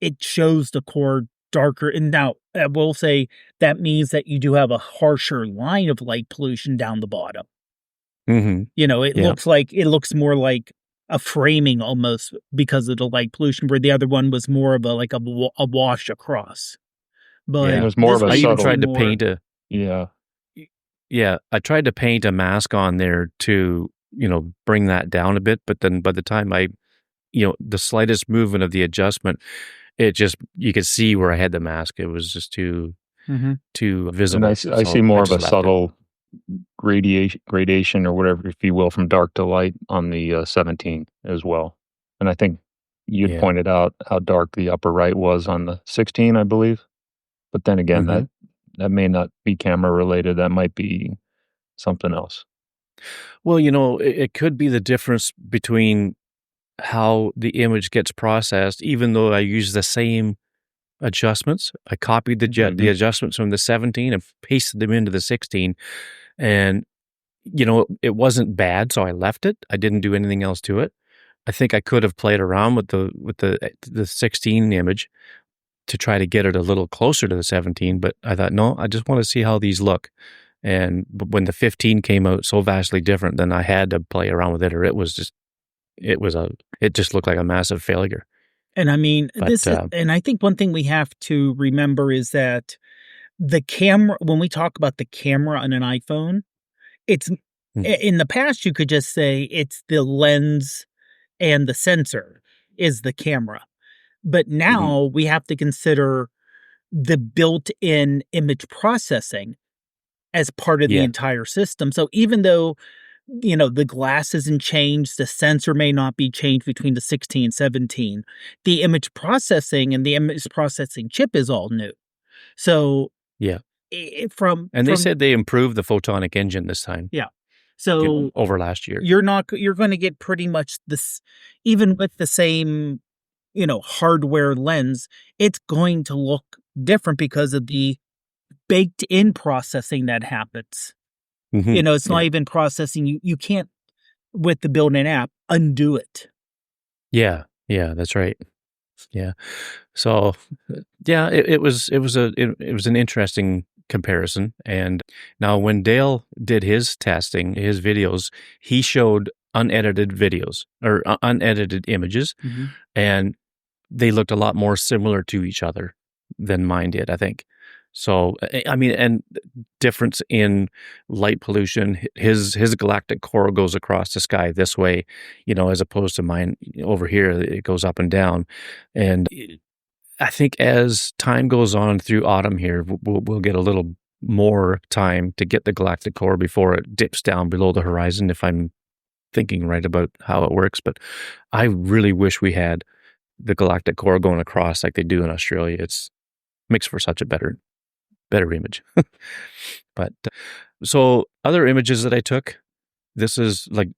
it shows the core darker. And now I will say that means that you do have a harsher line of light pollution down the bottom. Mm-hmm. It looks more like a framing almost because of the light pollution, where the other one was more of a wash across. But it was more of a I subtle. even tried to paint I tried to paint a mask on there to, bring that down a bit. But then by the time the slightest movement of the adjustment, you could see where I had the mask. It was just too visible. And I see more of a subtle gradation or whatever, if you will, from dark to light on the 17 as well. And I think you'd pointed out how dark the upper right was on the 16, I believe. But then again, that may not be camera related. That might be something else. Well, it could be the difference between how the image gets processed, even though I use the same adjustments. I copied the adjustments from the 17 and pasted them into the 16. And, it wasn't bad, so I left it. I didn't do anything else to it. I think I could have played around with the 16 image to try to get it a little closer to the 17, but I thought, no, I just want to see how these look. And when the 15 came out so vastly different, then I had to play around with it, or it just looked like a massive failure. And I mean, and I think one thing we have to remember is that the camera, when we talk about the camera on an iPhone, it's in the past, you could just say it's the lens and the sensor is the camera. But now we have to consider the built-in image processing as part of the entire system. So even though, the glass isn't changed, the sensor may not be changed between the 16 and 17, the image processing and the image processing chip is all new. So they said they improved the photonic engine this time. Yeah. So over last year, you're going to get pretty much this, even with the same hardware lens, it's going to look different because of the baked in processing that happens. It's not even processing. You can't, with the built-in app, undo it. Yeah, that's right. Yeah. So, it was an interesting comparison. And now when Dale did his testing, his videos, he showed unedited videos or unedited images, and they looked a lot more similar to each other than mine did, I think. So, I mean, and difference in light pollution, his galactic core goes across the sky this way, as opposed to mine over here, it goes up and down. And I think as time goes on through autumn here, we'll get a little more time to get the galactic core before it dips down below the horizon, if I'm thinking right about how it works. But I really wish we had the galactic core going across like they do in Australia. It's makes for such a better image. But so other images that I took, this is like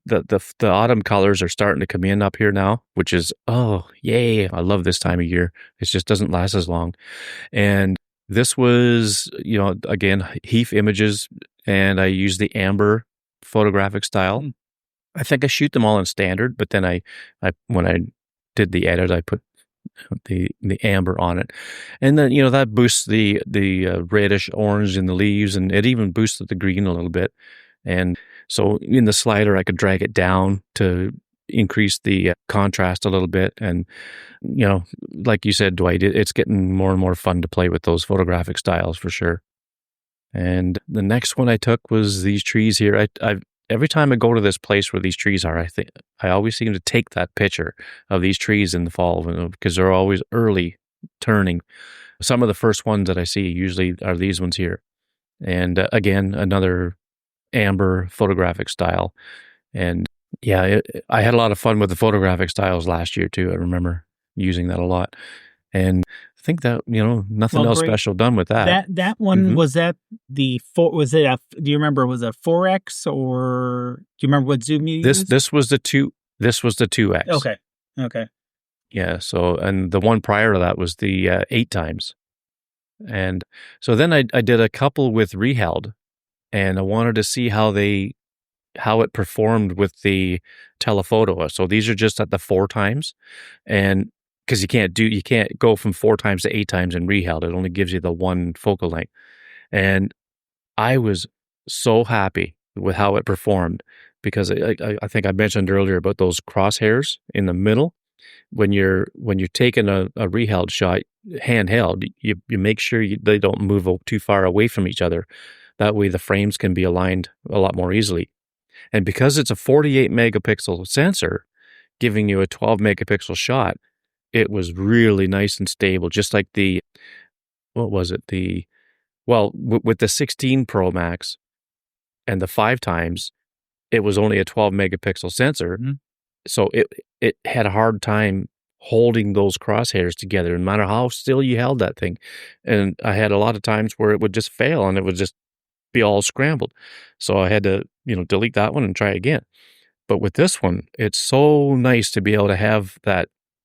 the autumn colors are starting to come in up here now, which is, oh, yay. I love this time of year. It just doesn't last as long. And this was, again, Heath images, and I used the amber photographic style. I think I shoot them all in standard, but then I when I did the edit, I put the amber on it, and then that boosts the reddish orange in the leaves, and it even boosted the green a little bit. And so in the slider, I could drag it down to increase the contrast a little bit. And like you said, Dwight, it's getting more and more fun to play with those photographic styles for sure. And the next one I took was these trees here. Every time I go to this place where these trees are, I always seem to take that picture of these trees in the fall because they're always early turning. Some of the first ones that I see usually are these ones here. And again, another amber photographic style. And yeah, I had a lot of fun with the photographic styles last year too. I remember using that a lot. And I think that, nothing else great. special done with that. That one, Mhm. was that do you remember, was it a 4X, or do you remember what zoom you used? This was the 2X. Okay. Okay. Yeah, so and the one prior to that was the 8 times. And so then I did a couple with Reheld, and I wanted to see how it performed with the telephoto. So these are just at the 4 times, and because you can't go from 4 times to 8 times in Reheld. It only gives you the one focal length. And I was so happy with how it performed because I think I mentioned earlier about those crosshairs in the middle. When you're taking a Reheld shot handheld, you make sure they don't move too far away from each other. That way the frames can be aligned a lot more easily. And because it's a 48 megapixel sensor giving you a 12 megapixel shot, it was really nice and stable, just like what was it? With the 16 Pro Max and the 5 times, it was only a 12 megapixel sensor. Mm-hmm. So it had a hard time holding those crosshairs together, no matter how still you held that thing. And I had a lot of times where it would just fail and it would just be all scrambled. So I had to, delete that one and try again. But with this one, it's so nice to be able to have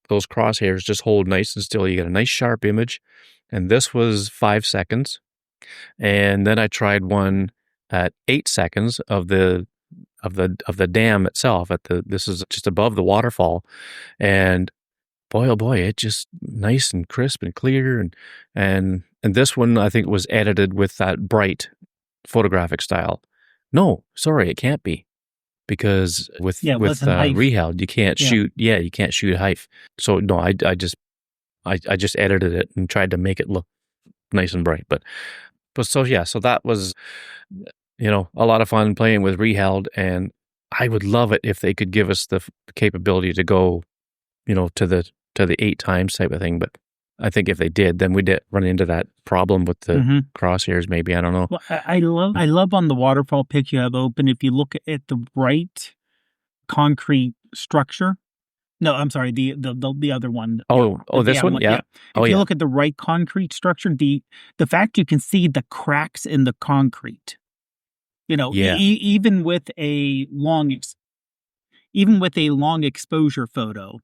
those crosshairs just hold nice and still. You get a nice sharp image. And this was 5 seconds. And then I tried one at 8 seconds of the dam itself. This is just above the waterfall, and boy oh boy, it just nice and crisp and clear. And this one I think was edited with that bright photographic style. No, sorry, it can't be, because with Yeah, it wasn't HEIF. Reheld you can't shoot. Yeah, you can't shoot HEIF. So no, I just edited it and tried to make it look nice and bright. But so yeah, so that was a lot of fun playing with Reheld, and I would love it if they could give us the capability to go, to the 8 times type of thing. But I think if they did, then we'd run into that problem with the crosshairs. Maybe, I don't know. Well, I love on the waterfall pic you have open. If you look at the right concrete structure. No, I'm sorry, the other one. This one, yeah. If you look at the right concrete structure, the fact you can see the cracks in the concrete. Even with a long exposure photo,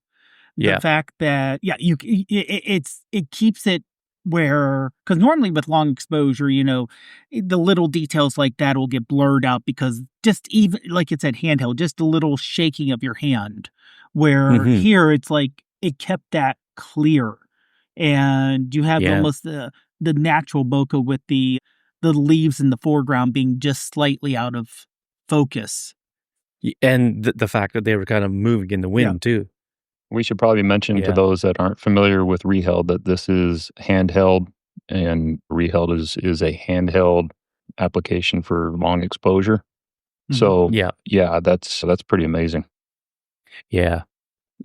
the fact that it keeps it where, because normally with long exposure, the little details like that will get blurred out, because just even like it said handheld, just a little shaking of your hand, where here it's like it kept that clear, and you have almost the natural bokeh with the leaves in the foreground being just slightly out of focus. And the fact that they were kind of moving in the wind too. We should probably mention to those that aren't familiar with Reheld that this is handheld, and Reheld is a handheld application for long exposure. So that's pretty amazing. Yeah.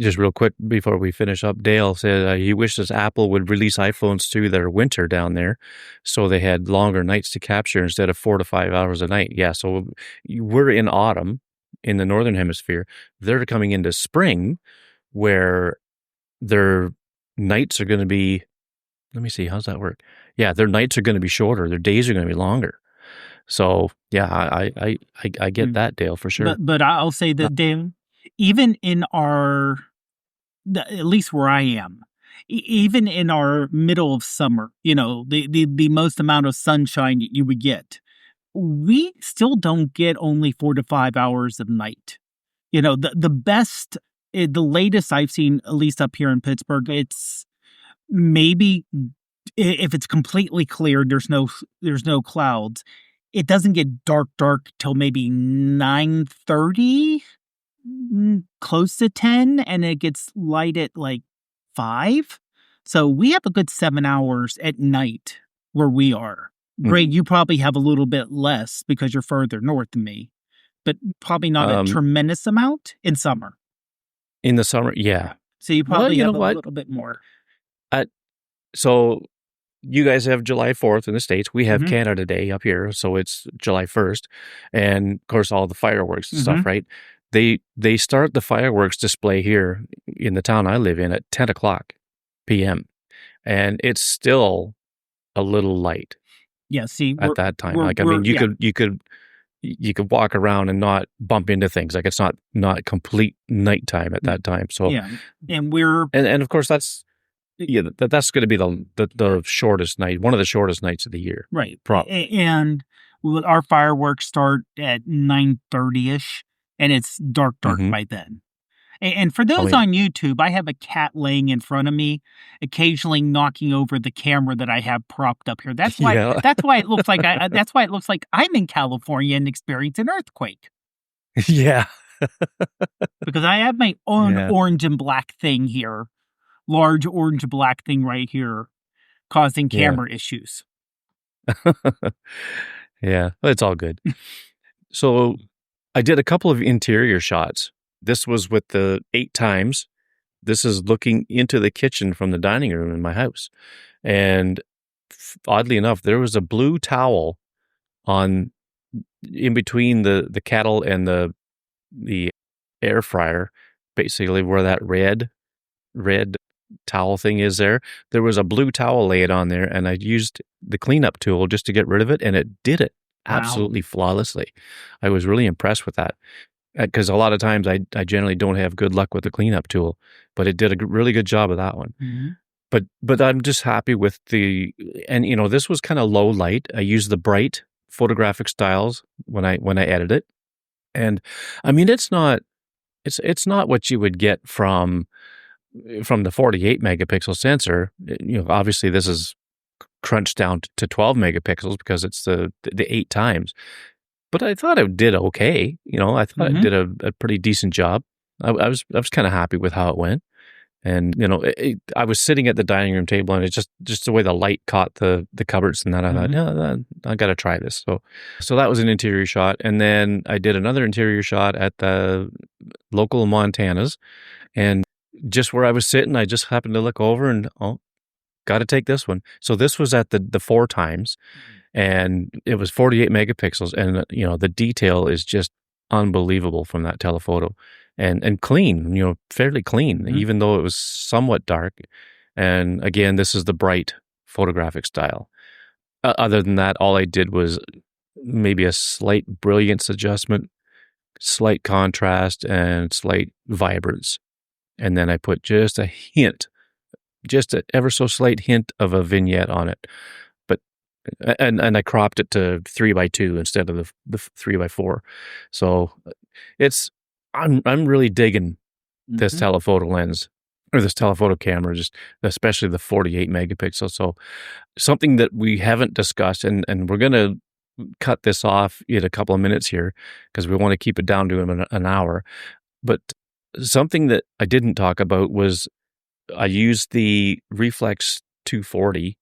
Just real quick before we finish up, Dale said he wishes Apple would release iPhones through their winter down there, so they had longer nights to capture instead of 4 to 5 hours a night. Yeah, so we're in autumn in the Northern Hemisphere. They're coming into spring, where their nights are going to be, let me see, how's that work? Yeah, their nights are going to be shorter. Their days are going to be longer. So yeah, I get that, Dale, for sure. But I'll say that, Dale, even in at least where I am, even in our middle of summer, the most amount of sunshine you would get, we still don't get only 4 to 5 hours of night. The best, the latest I've seen, at least up here in Pittsburgh, it's maybe, if it's completely clear, there's no clouds, it doesn't get dark till maybe 9:30, close to 10, and it gets light at like 5. So we have a good 7 hours at night where we are. Great, you probably have a little bit less because you're further north than me, but probably not a Um, tremendous amount in summer. in the summer, yeah. So you Well, probably you know have a what? little bit more. So you guys have July 4th in the States. We have Mhm, Canada Day up here, so it's July 1st. And of course all the fireworks and stuff, mhm. right? They start the fireworks display here in the town I live in at 10 o'clock PM. And it's still a little light Yeah, see, at that time. we're Like, I we're mean, yeah, you could walk around and not bump into things. Like, it's not complete nighttime at mm, that time. So, yeah, and we're and of course that's yeah, that's going to be the shortest night, one of the shortest nights of the year. right, Probably. and our fireworks start at 9:30ish, and it's dark Hmm. by then. And for Oh those yeah. on YouTube, I have a cat laying in front of me, occasionally knocking over the camera that I have propped up here. Yeah. That's why it looks like that's why it looks like I'm in California and experience an earthquake, Yeah. because I have my own Yeah. orange and black thing here, large orange and black thing right here, causing Yeah. camera issues. Yeah. It's all good. So I did a couple of interior shots. This was with the 8 times. This is looking into the kitchen from the dining room in my house. And oddly enough, there was a blue towel on in between the kettle and the air fryer, basically where that red towel thing is there. There was a blue towel laid on there, and I used the cleanup tool just to get rid of it, and it did it Wow. absolutely flawlessly. I was really impressed with that because a lot of times I generally don't have good luck with the cleanup tool, but it did a really good job of that one. Mhm. But I'm just happy with and this was kind of low light. I used the bright photographic styles when I edit it, and I mean it's not what you would get from the 48 megapixel sensor. Obviously this is crunched down to 12 megapixels because it's the 8 times. But I thought it did okay. I thought it Mhm. did a pretty decent job. I was kind of happy with how it went. And I was sitting at the dining room table, and it's just the way the light caught the cupboards, and that I thought, Mhm. yeah, I got to try this. So that was an interior shot, and then I did another interior shot at the local Montana's, and just where I was sitting, I just happened to look over and got to take this one. So this was at the 4 times, and it was 48 megapixels, and the detail is just unbelievable from that telephoto, and clean, fairly clean, Mhm. even though it was somewhat dark. And again, this is the bright photographic style. Other than that, all I did was maybe a slight brilliance adjustment, slight contrast, and slight vibrance, and then I put just a hint, just an ever so slight hint of a vignette on it. But and I cropped it to 3:2 instead of the 3:4. So it's I'm really digging this Mhm. telephoto lens or this telephoto camera, just especially the 48 megapixel. So something that we haven't discussed, and we're gonna cut this off in a couple of minutes here because we want to keep it down to an hour. But something that I didn't talk about was I used the Reflex 240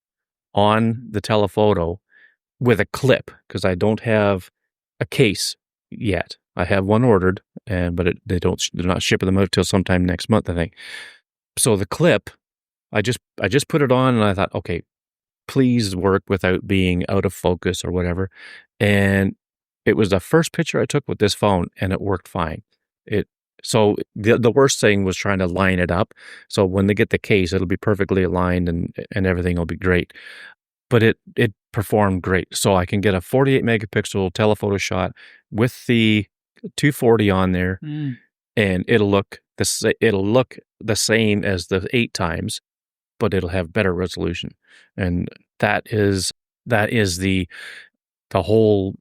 on the telephoto with a clip because I don't have a case yet. I have one ordered, but they're not shipping them out till sometime next month, I think. So the clip, I just put it on, and I thought, okay, please work without being out of focus or whatever. And it was the first picture I took with this phone, and it worked fine. It so the worst thing was trying to line it up. So when they get the case, it'll be perfectly aligned, and everything will be great. But it performed great. So I can get a 48 megapixel telephoto shot with the 240 on there, Mm. and it'll look the same as the 8 times, but it'll have better resolution. And that is the whole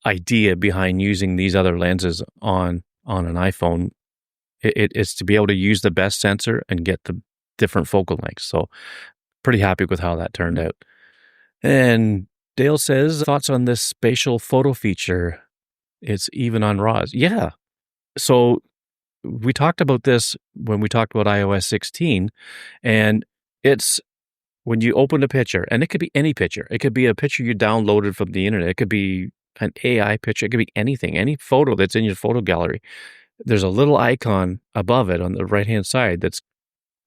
idea behind using these other lenses on an iPhone. It's to be able to use the best sensor and get the different focal lengths. So pretty happy with how that turned Mhm. out. And Dale says, thoughts on this spatial photo feature? It's even on RAWs. Yeah. So we talked about this when we talked about iOS 16, and it's when you open a picture, and it could be any picture. It could be a picture you downloaded from the internet. It could be an AI picture. It could be anything, any photo that's in your photo gallery. There's a little icon above it on the right-hand side that's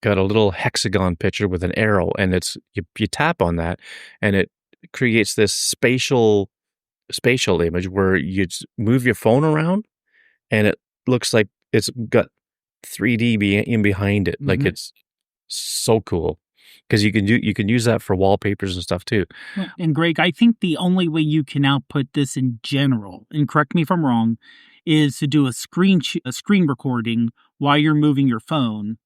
got a little hexagon picture with an arrow, and you tap on that, and it creates this spatial image where you just move your phone around, and it looks like it's got 3D in behind it. Like it's so cool because you can use that for wallpapers and stuff too. And Greg, I think the only way you can output this in general, and correct me if I'm wrong, is to do a screen recording while you're moving your phone,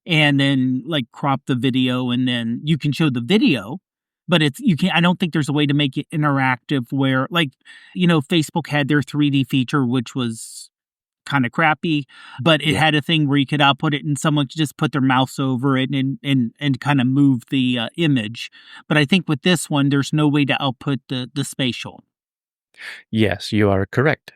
and then like crop the video, and then you can show the video. But I don't think there's a way to make it interactive where, like, Facebook had their 3D feature, which was kind of crappy, but it had a thing where you could output it and someone could just put their mouse over it and kind of move the image. But I think with this one, there's no way to output the spatial. Yes, you are correct.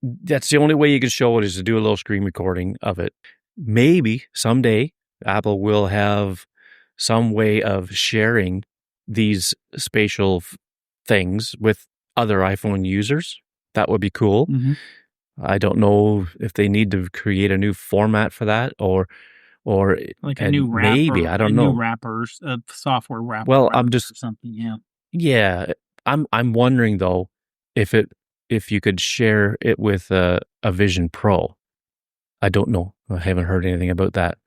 That's the only way you can show it, is to do a little screen recording of it. Maybe someday Apple will have some way of sharing these spatial things with other iPhone users. That would be cool. I don't know if they need to create a new format for that, or like a new wrapper. Maybe, I don't know. New wrappers, software wrapper. Well, I'm just or something. Yeah, I'm wondering though if you could share it with a Vision Pro. I don't know. I haven't heard anything about that,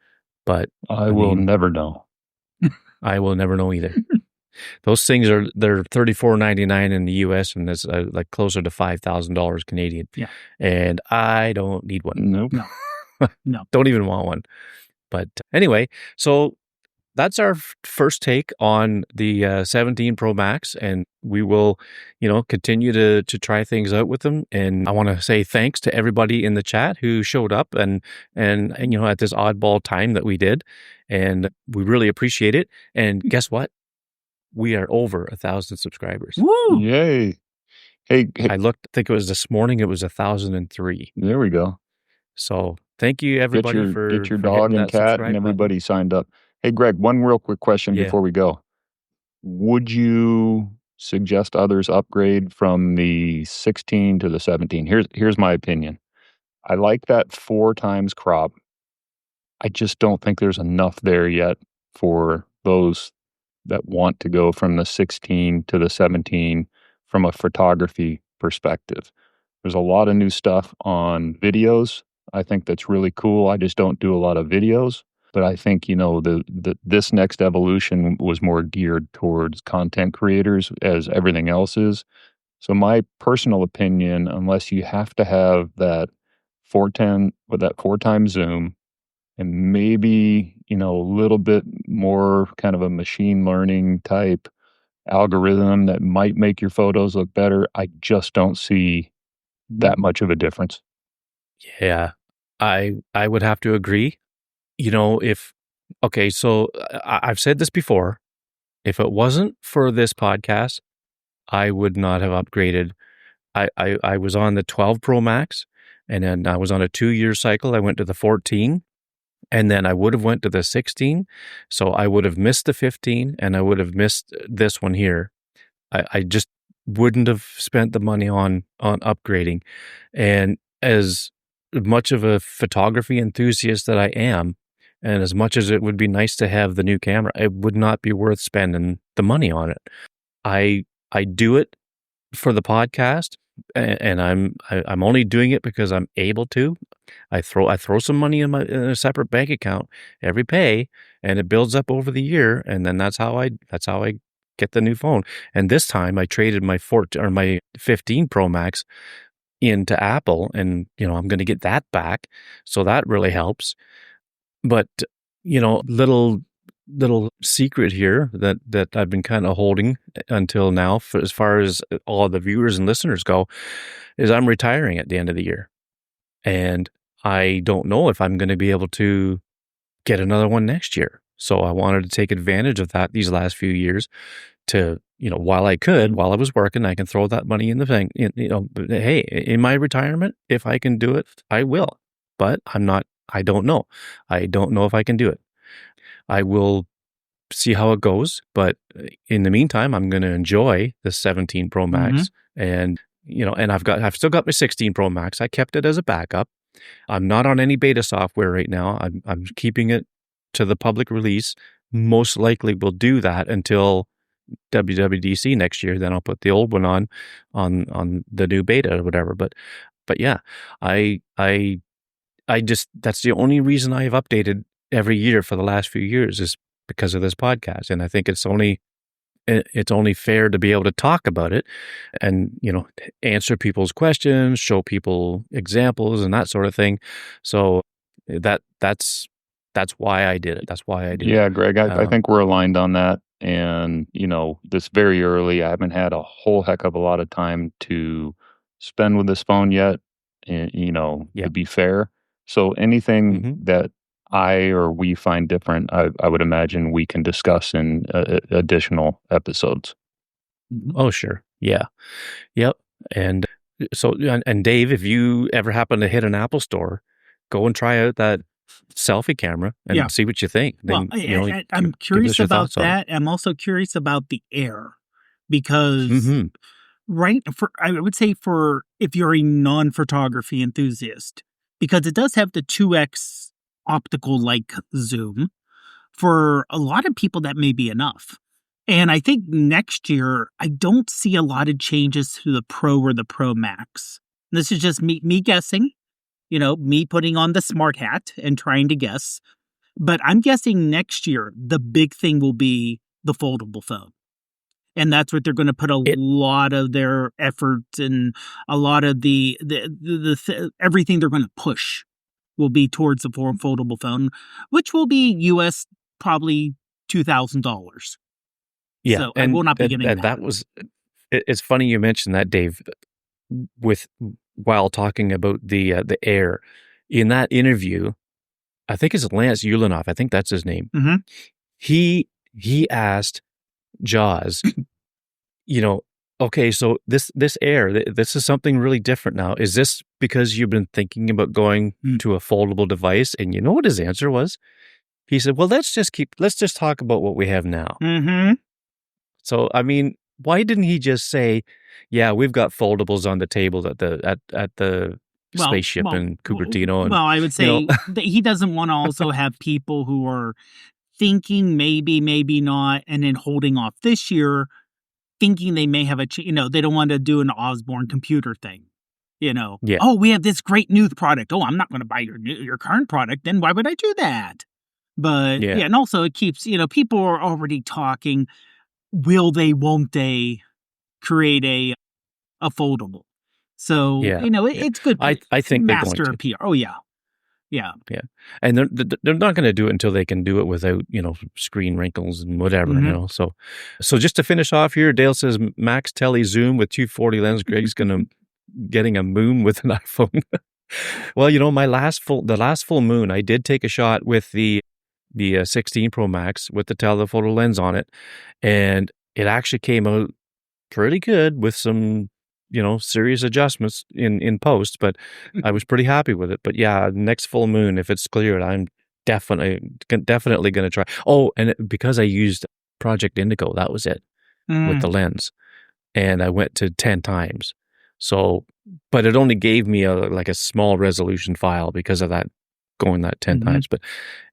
but I will never know. I will never know either. Those things they're $34.99 in the US, and it's like closer to $5,000 Canadian. Yeah, and I don't need one. Nope. No. Don't even want one. But anyway, so that's our first take on the 17 Pro Max, and we will, continue to try things out with them. And I want to say thanks to everybody in the chat who showed up and at this oddball time that we did, and we really appreciate it. And guess what? We are over 1,000 subscribers. Woo! Yay! Hey, I looked. I think it was this morning. It was 1,003. There we go. So thank you, everybody, get your dog and cat and everybody signed up. Hey, Greg, one real quick question before we go. Would you suggest others upgrade from the 16 to the 17? Here's my opinion. I like that 4 times crop. I just don't think there's enough there yet for those that want to go from the 16 to the 17 from a photography perspective. There's a lot of new stuff on videos. I think that's really cool. I just don't do a lot of videos, but I think, this next evolution was more geared towards content creators as everything else is. So my personal opinion, unless you have to have that 410 with that 4 times zoom, and maybe, a little bit more kind of a machine learning type algorithm that might make your photos look better, I just don't see that much of a difference. Yeah, I would have to agree. So I've said this before, if it wasn't for this podcast, I would not have upgraded. I was on the 12 Pro Max, and then I was on a 2-year cycle. I went to the 14, and then I would have went to the 16. So I would have missed the 15, and I would have missed this one here. I just wouldn't have spent the money on upgrading. And as much of a photography enthusiast that I am, and as much as it would be nice to have the new camera, it would not be worth spending the money on it. I do it for the podcast, and I'm only doing it because I'm able to. I throw some money in a separate bank account every pay, and it builds up over the year, and then that's how I get the new phone. And this time I traded my 15 Pro Max into Apple, and I'm going to get that back, so that really helps. But little secret here that I've been kind of holding until now, as far as all the viewers and listeners go, is I'm retiring at the end of the year, and I don't know if I'm going to be able to get another one next year. So I wanted to take advantage of that these last few years to, while I was working, I can throw that money in the thing. Hey, in my retirement, if I can do it, I will. But I don't know. I don't know if I can do it. I will see how it goes. But in the meantime, I'm going to enjoy the 17 Pro Max, and and I've still got my 16 Pro Max. I kept it as a backup. I'm not on any beta software right now. I'm keeping it to the public release. Most likely will do that until WWDC next year. Then I'll put the old one on the new beta or whatever. But yeah, I just, that's the only reason I have updated every year for the last few years, is because of this podcast. And I think it's only fair to be able to talk about it and, answer people's questions, show people examples and that sort of thing. So that's why I did it. That's why I did it. Yeah, Greg, I think we're aligned on that. And, this very early, I haven't had a whole heck of a lot of time to spend with this phone yet, and, to be fair. So anything that I or we find different, I would imagine we can discuss in additional episodes. Oh, sure. Yeah. Yep. And so, and Dave, if you ever happen to hit an Apple store, go and try out that selfie camera and see what you think. Well, I'm curious about that. I'm also curious about the Air, because I would say for if you're a non-photography enthusiast, because it does have the 2x optical like zoom. For a lot of people, that may be enough. And I think next year, I don't see a lot of changes to the Pro or the Pro Max. This is just me guessing, me putting on the smart hat and trying to guess. But I'm guessing next year, the big thing will be the foldable phone. And that's what they're going to put a lot of their effort and a lot of the everything they're going to push will be towards the foldable phone, which will be US probably $2,000. Yeah, so I will not be getting that. That was. It's funny you mentioned that, Dave. While talking about the Air, in that interview, I think it's Lance Ulanoff. I think that's his name. He asked Jaws, okay, so this Air, this is something really different now. Is this because you've been thinking about going to a foldable device? And you know what his answer was? He said, well, let's just talk about what we have now. So, I mean, why didn't he just say, yeah, we've got foldables on the table at the spaceship in Cupertino? And, well, I would say that he doesn't want to also have people who are thinking maybe not, and then holding off this year, thinking they may have they don't want to do an Osborne computer thing. Oh, we have this great new product. Oh, I'm not going to buy your current product. Then why would I do that? But and also it keeps, people are already talking, will they, won't they create a foldable? So, it's good. I think they're going to. PR. Oh, yeah. Yeah. Yeah. And they're not going to do it until they can do it without, screen wrinkles and whatever, So just to finish off here, Dale says Max Tele Zoom with 240 lens. Greg's getting a moon with an iPhone. Well, the last full moon, I did take a shot with the 16 Pro Max with the telephoto lens on it, and it actually came out pretty good with some serious adjustments in post, but I was pretty happy with it. But yeah, next full moon, if it's cleared, I'm definitely going to try. Oh, and because I used Project Indigo, that was it with the lens, and I went to 10 times. So, but it only gave me a small resolution file because of that, going that 10 times. But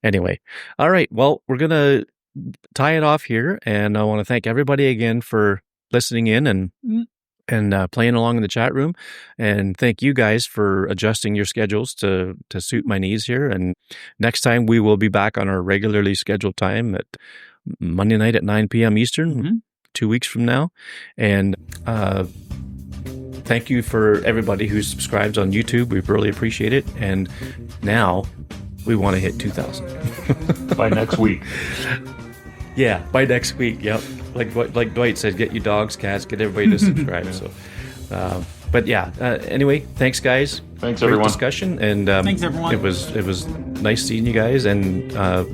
anyway, all right. Well, we're going to tie it off here, and I want to thank everybody again for listening in and playing along in the chat room, and thank you guys for adjusting your schedules to suit my needs here. And next time we will be back on our regularly scheduled time at Monday night at 9 p.m. Eastern, 2 weeks from now. And thank you for everybody who subscribes on YouTube. We really appreciate it. And now we want to hit 2,000 by next week. Yeah, by next week. Yep. Like Dwight said, get your dogs, cats, get everybody to subscribe. So, but yeah. Anyway, thanks, guys. Thanks, Great everyone. Discussion, and thanks, everyone. It was nice seeing you guys, and I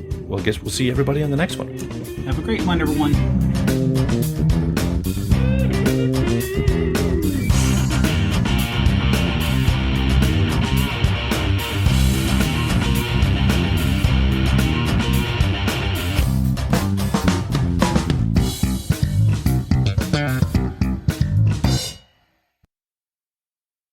guess we'll see everybody on the next one. Have a great one, everyone.